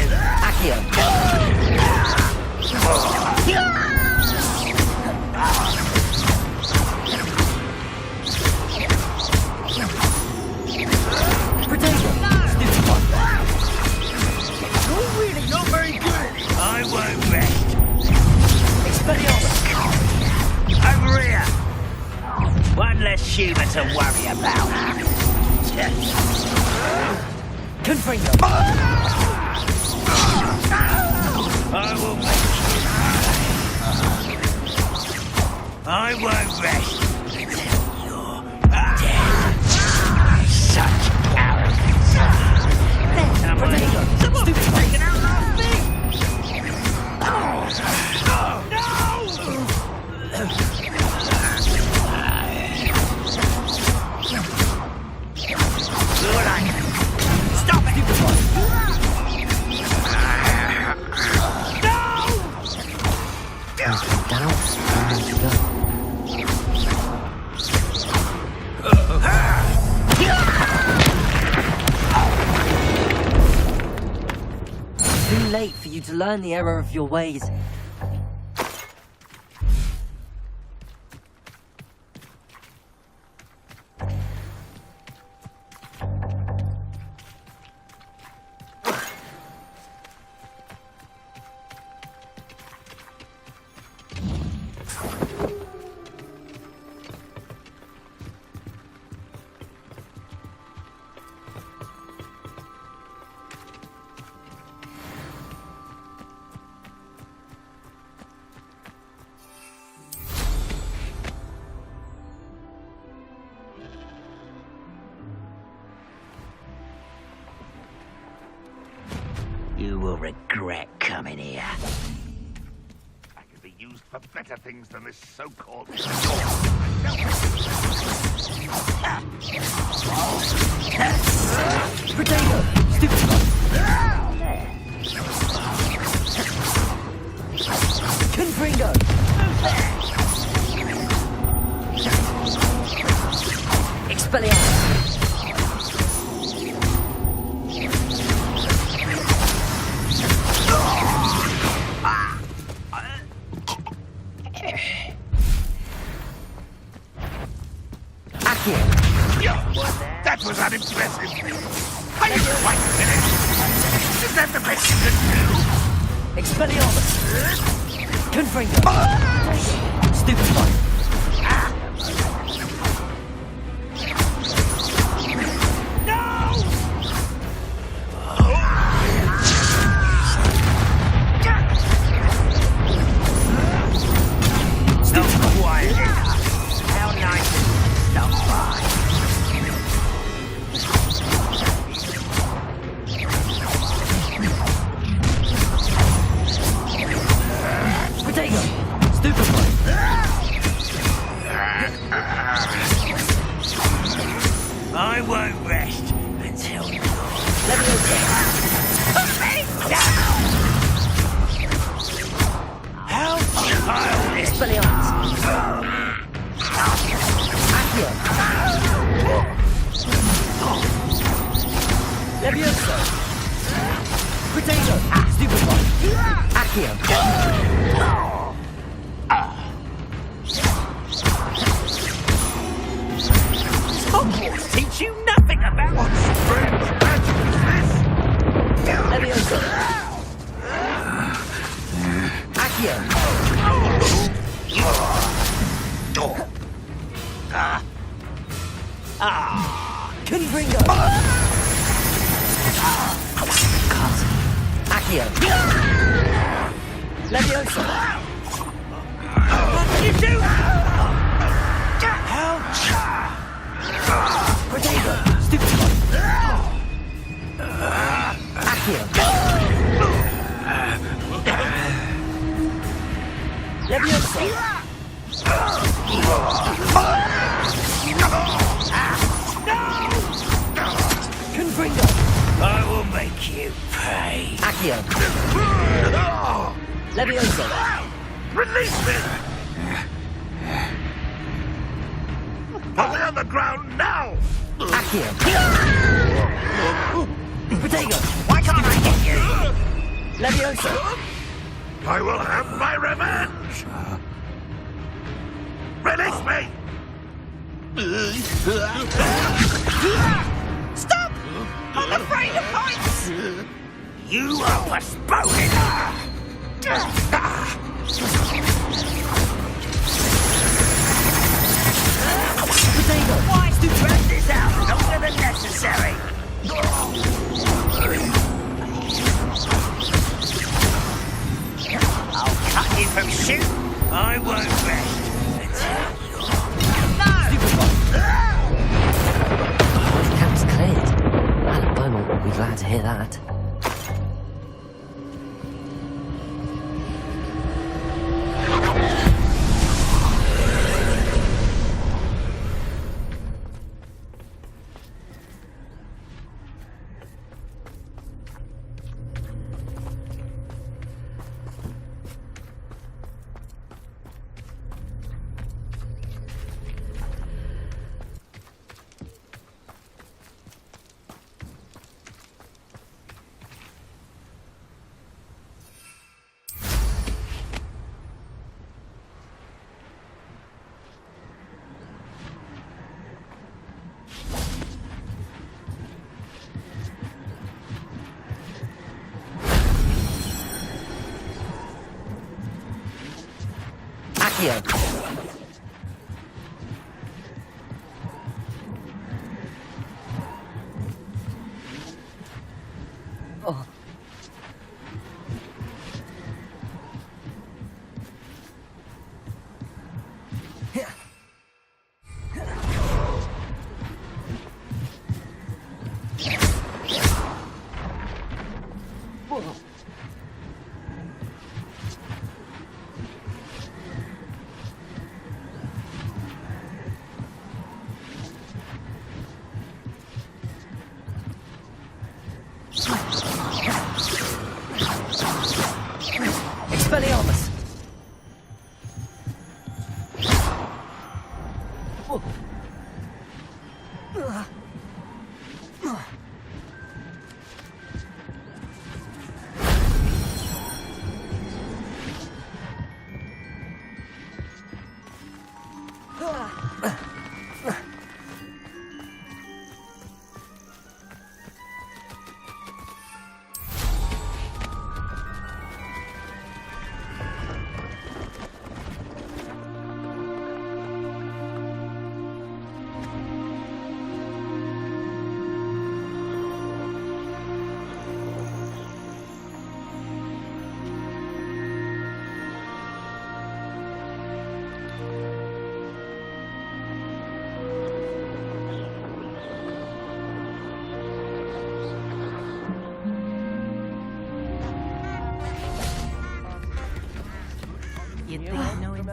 You're really not very good at it. I won't rest. Expelliarmus! Over here! One less human to worry about. Confringo! I will make you. I won't rest. You're dead. Such arrogance. Someone taken out last thing! Stop it! Down. Too late for you to learn the error of your ways. You will regret coming here. I could be used for better things than this so-called... Potato! Stupid one! Confringo! Expelliarmus! That was unimpressive. Are you quite finished? Is that the best you can do? Expelliarmus! Confringo! Stupid one! until you're Put me down! How childish! Expelliarmus! Accio! Levioso! Potato! Stupid one! Accio! Hogwarts teach you nothing about what strange magic is this? Levioso! Accio! Confringo! Cut! Accio! Levioso! What did you do? Ouch! Potato! Stupid one! Accio! Levioso! Confringo! I will make you pay. Accio! Levioso! Release me! Put me on the ground now! Accio! Potato! Why can't I get you? Levioso! I will have my revenge! Release me! Stop! I'm afraid of heights! You are postponing! Potato! Why to drag this out longer than necessary? I'll cut you from shoot. I won't rest until you're... Stupid one! The camp's cleared. Alan Beaumont will be glad to hear that. Accio! Oh. Expelliarmus!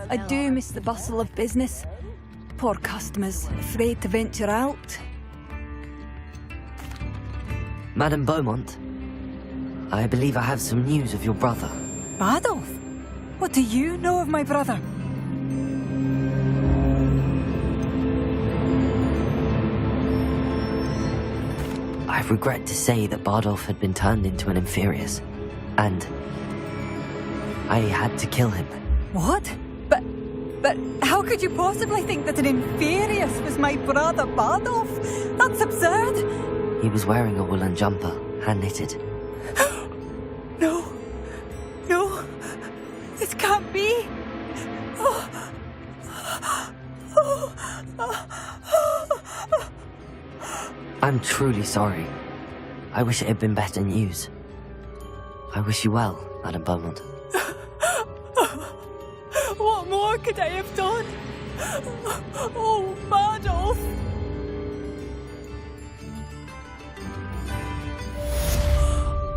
I do miss the bustle of business. Poor customers, afraid to venture out. Madame Beaumont, I believe I have some news of your brother. Adolf? What do you know of my brother? I regret to say that Bardolph had been turned into an Inferius, and I had to kill him. What? But how could you possibly think that an Inferius was my brother Bardolph? That's absurd! He was wearing a woolen jumper, hand-knitted. No. No. This can't be. I'm truly sorry. I wish it had been better news. I wish you well, Madame Beaumont. What more could I have done? Oh, Bardolph!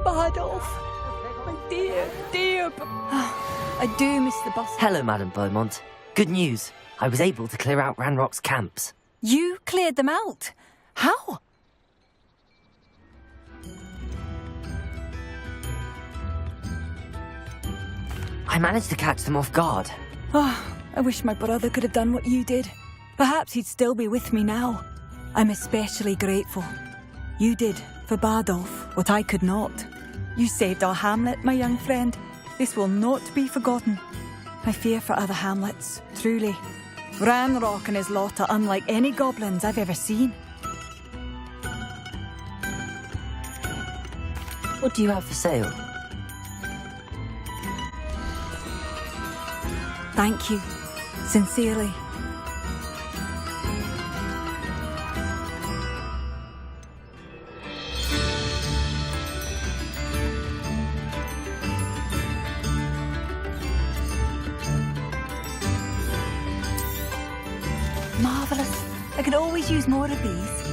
Bardolph! My dear... I do miss the bus. Hello, Madame Beaumont. Good news. I was able to clear out Ranrock's camps. You cleared them out? How? I managed to catch them off guard. Oh, I wish my brother could have done what you did. Perhaps he'd still be with me now. I'm especially grateful. You did, for Bardolph, what I could not. You saved our hamlet, my young friend. This will not be forgotten. I fear for other hamlets, truly. Ranrock and his lot are unlike any goblins I've ever seen. What do you have for sale? Thank you. Sincerely. Marvellous. I could always use more of these.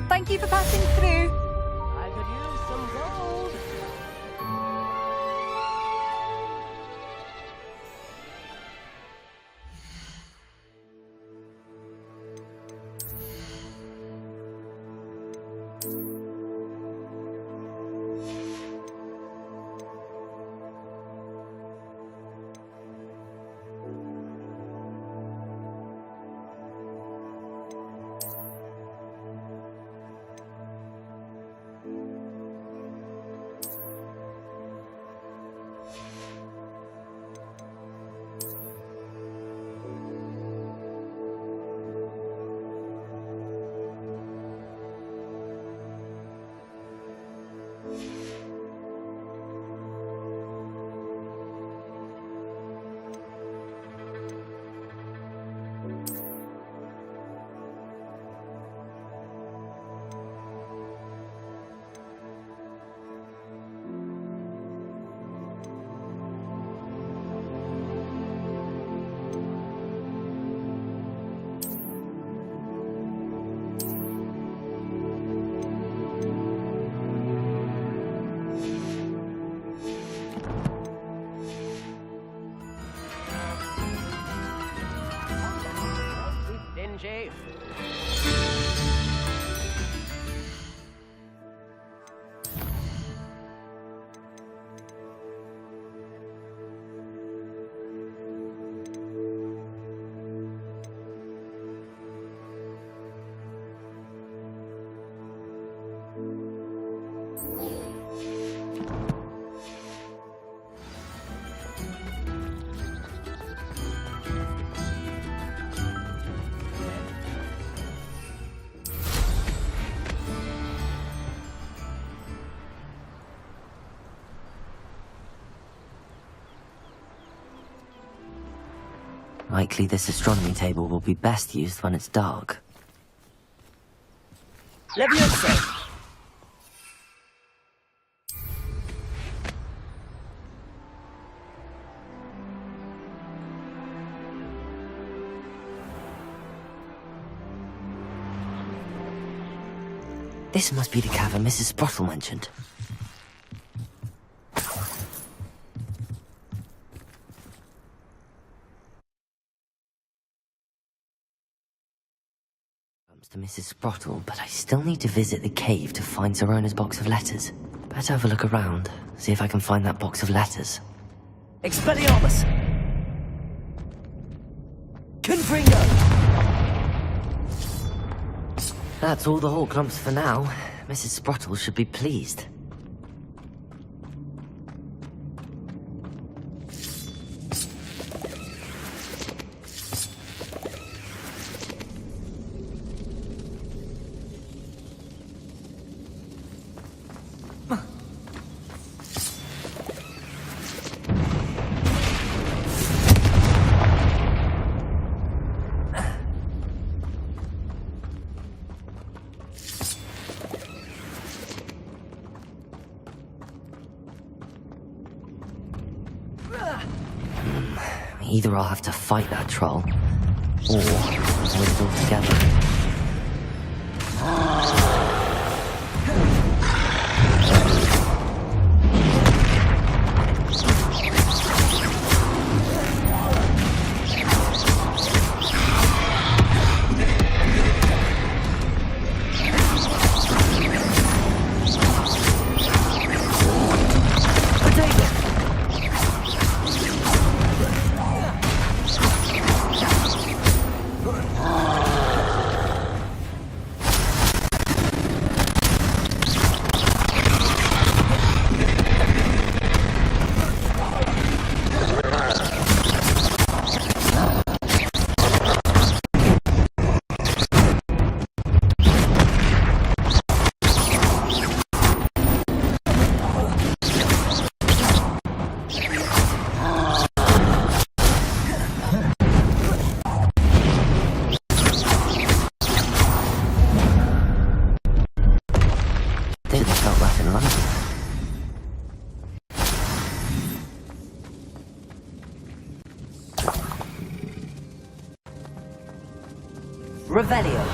Thank you for passing through. I could use some gold. Likely this astronomy table will be best used when it's dark. Leviosa! This must be the cavern Mrs. Sprottle mentioned. Comes to Mrs. Sprottle, but I still need to visit the cave to find Zerona's box of letters. Better have a look around, see if I can find that box of letters. Expelliarmus! Confringo! That's all the Horcrux for now. Mrs. Sprottle should be pleased. Either I'll have to fight that troll, or avoid it altogether. Revelio.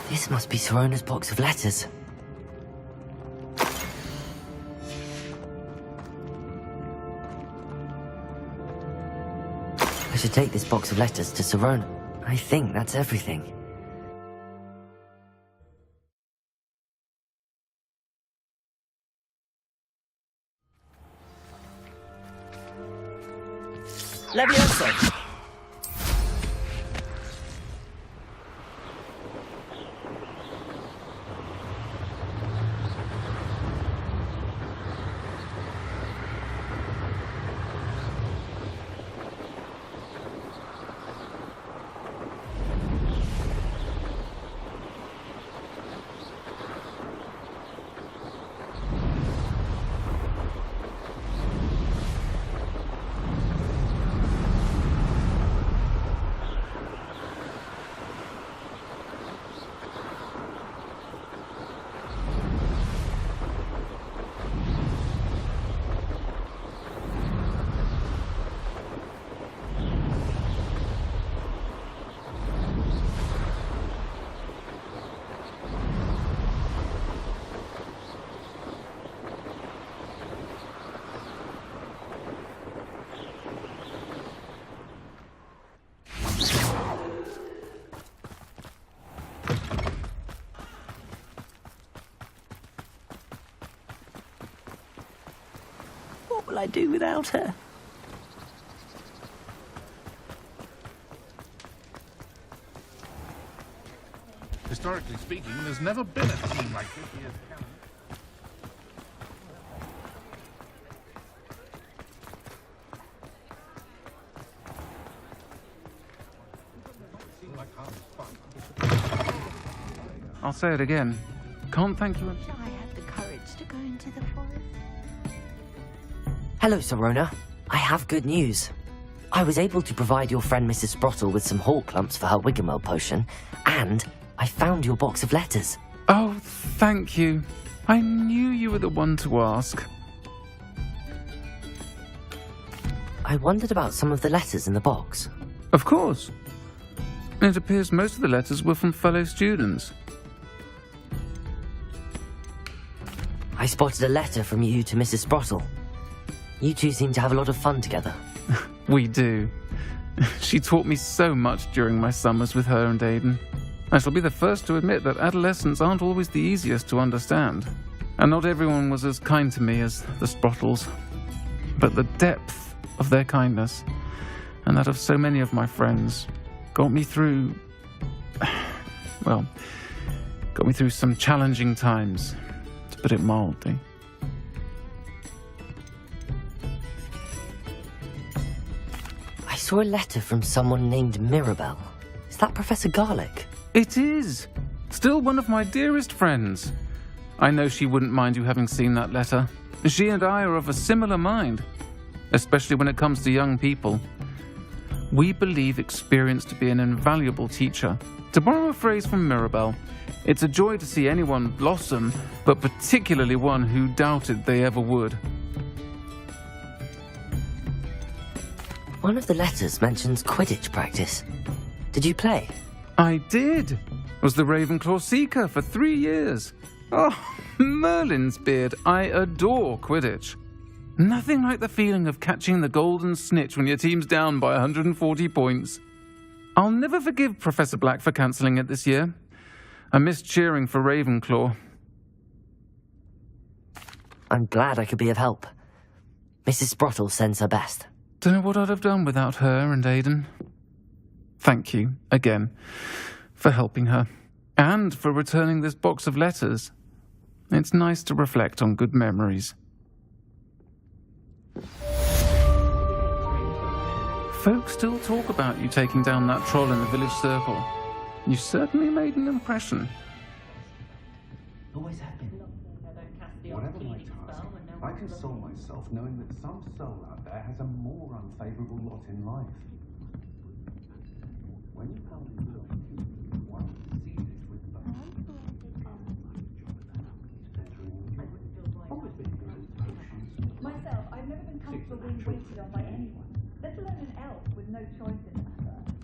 This must be Zerona's box of letters. I should take this box of letters to Zerona. I think that's everything. Leviosa! What will I do without her? historically speaking, there's never been a team like this year's calendar. I'll say it again. Can't thank you. I had the courage to go into the forest. Hello, Sorona. I have good news. I was able to provide your friend Mrs. Sprottle with some hawk lumps for her Wiggenweld potion, and I found your box of letters. Oh, thank you. I knew you were the one to ask. I wondered about some of the letters in the box. Of course. It appears most of the letters were from fellow students. I spotted a letter from you to Mrs. Sprottle. You two seem to have a lot of fun together. We do. She taught me so much during my summers with her and Aiden. I shall be the first to admit that adolescents aren't always the easiest to understand. And not everyone was as kind to me as the Sprottles. But the depth of their kindness, and that of so many of my friends, got me through... well, got me through some challenging times, to put it mildly. I saw a letter from someone named Mirabelle. Is that Professor Garlick? It is! Still one of my dearest friends. I know she wouldn't mind you having seen that letter. She and I are of a similar mind, especially when it comes to young people. We believe experience to be an invaluable teacher. To borrow a phrase from Mirabelle, it's a joy to see anyone blossom, but particularly one who doubted they ever would. One of the letters mentions Quidditch practice. Did you play? I did. Was the Ravenclaw Seeker for 3 years. Oh, Merlin's beard. I adore Quidditch. Nothing like the feeling of catching the golden snitch when your team's down by 140 points. I'll never forgive Professor Black for cancelling it this year. I missed cheering for Ravenclaw. I'm glad I could be of help. Mrs. Sprottle sends her best. Don't know what I'd have done without her and Aiden. Thank you, again, for helping her. And for returning this box of letters. It's nice to reflect on good memories. Folks still talk about you taking down that troll in the village circle. You certainly made an impression. Always have been. Whatever my task, I console myself knowing that some soul out there has a more unfavourable lot in life. When you come to look, one sees it with the Myself, I've never been comfortable being waited on by anyone, let alone an elf with no choice in the matter.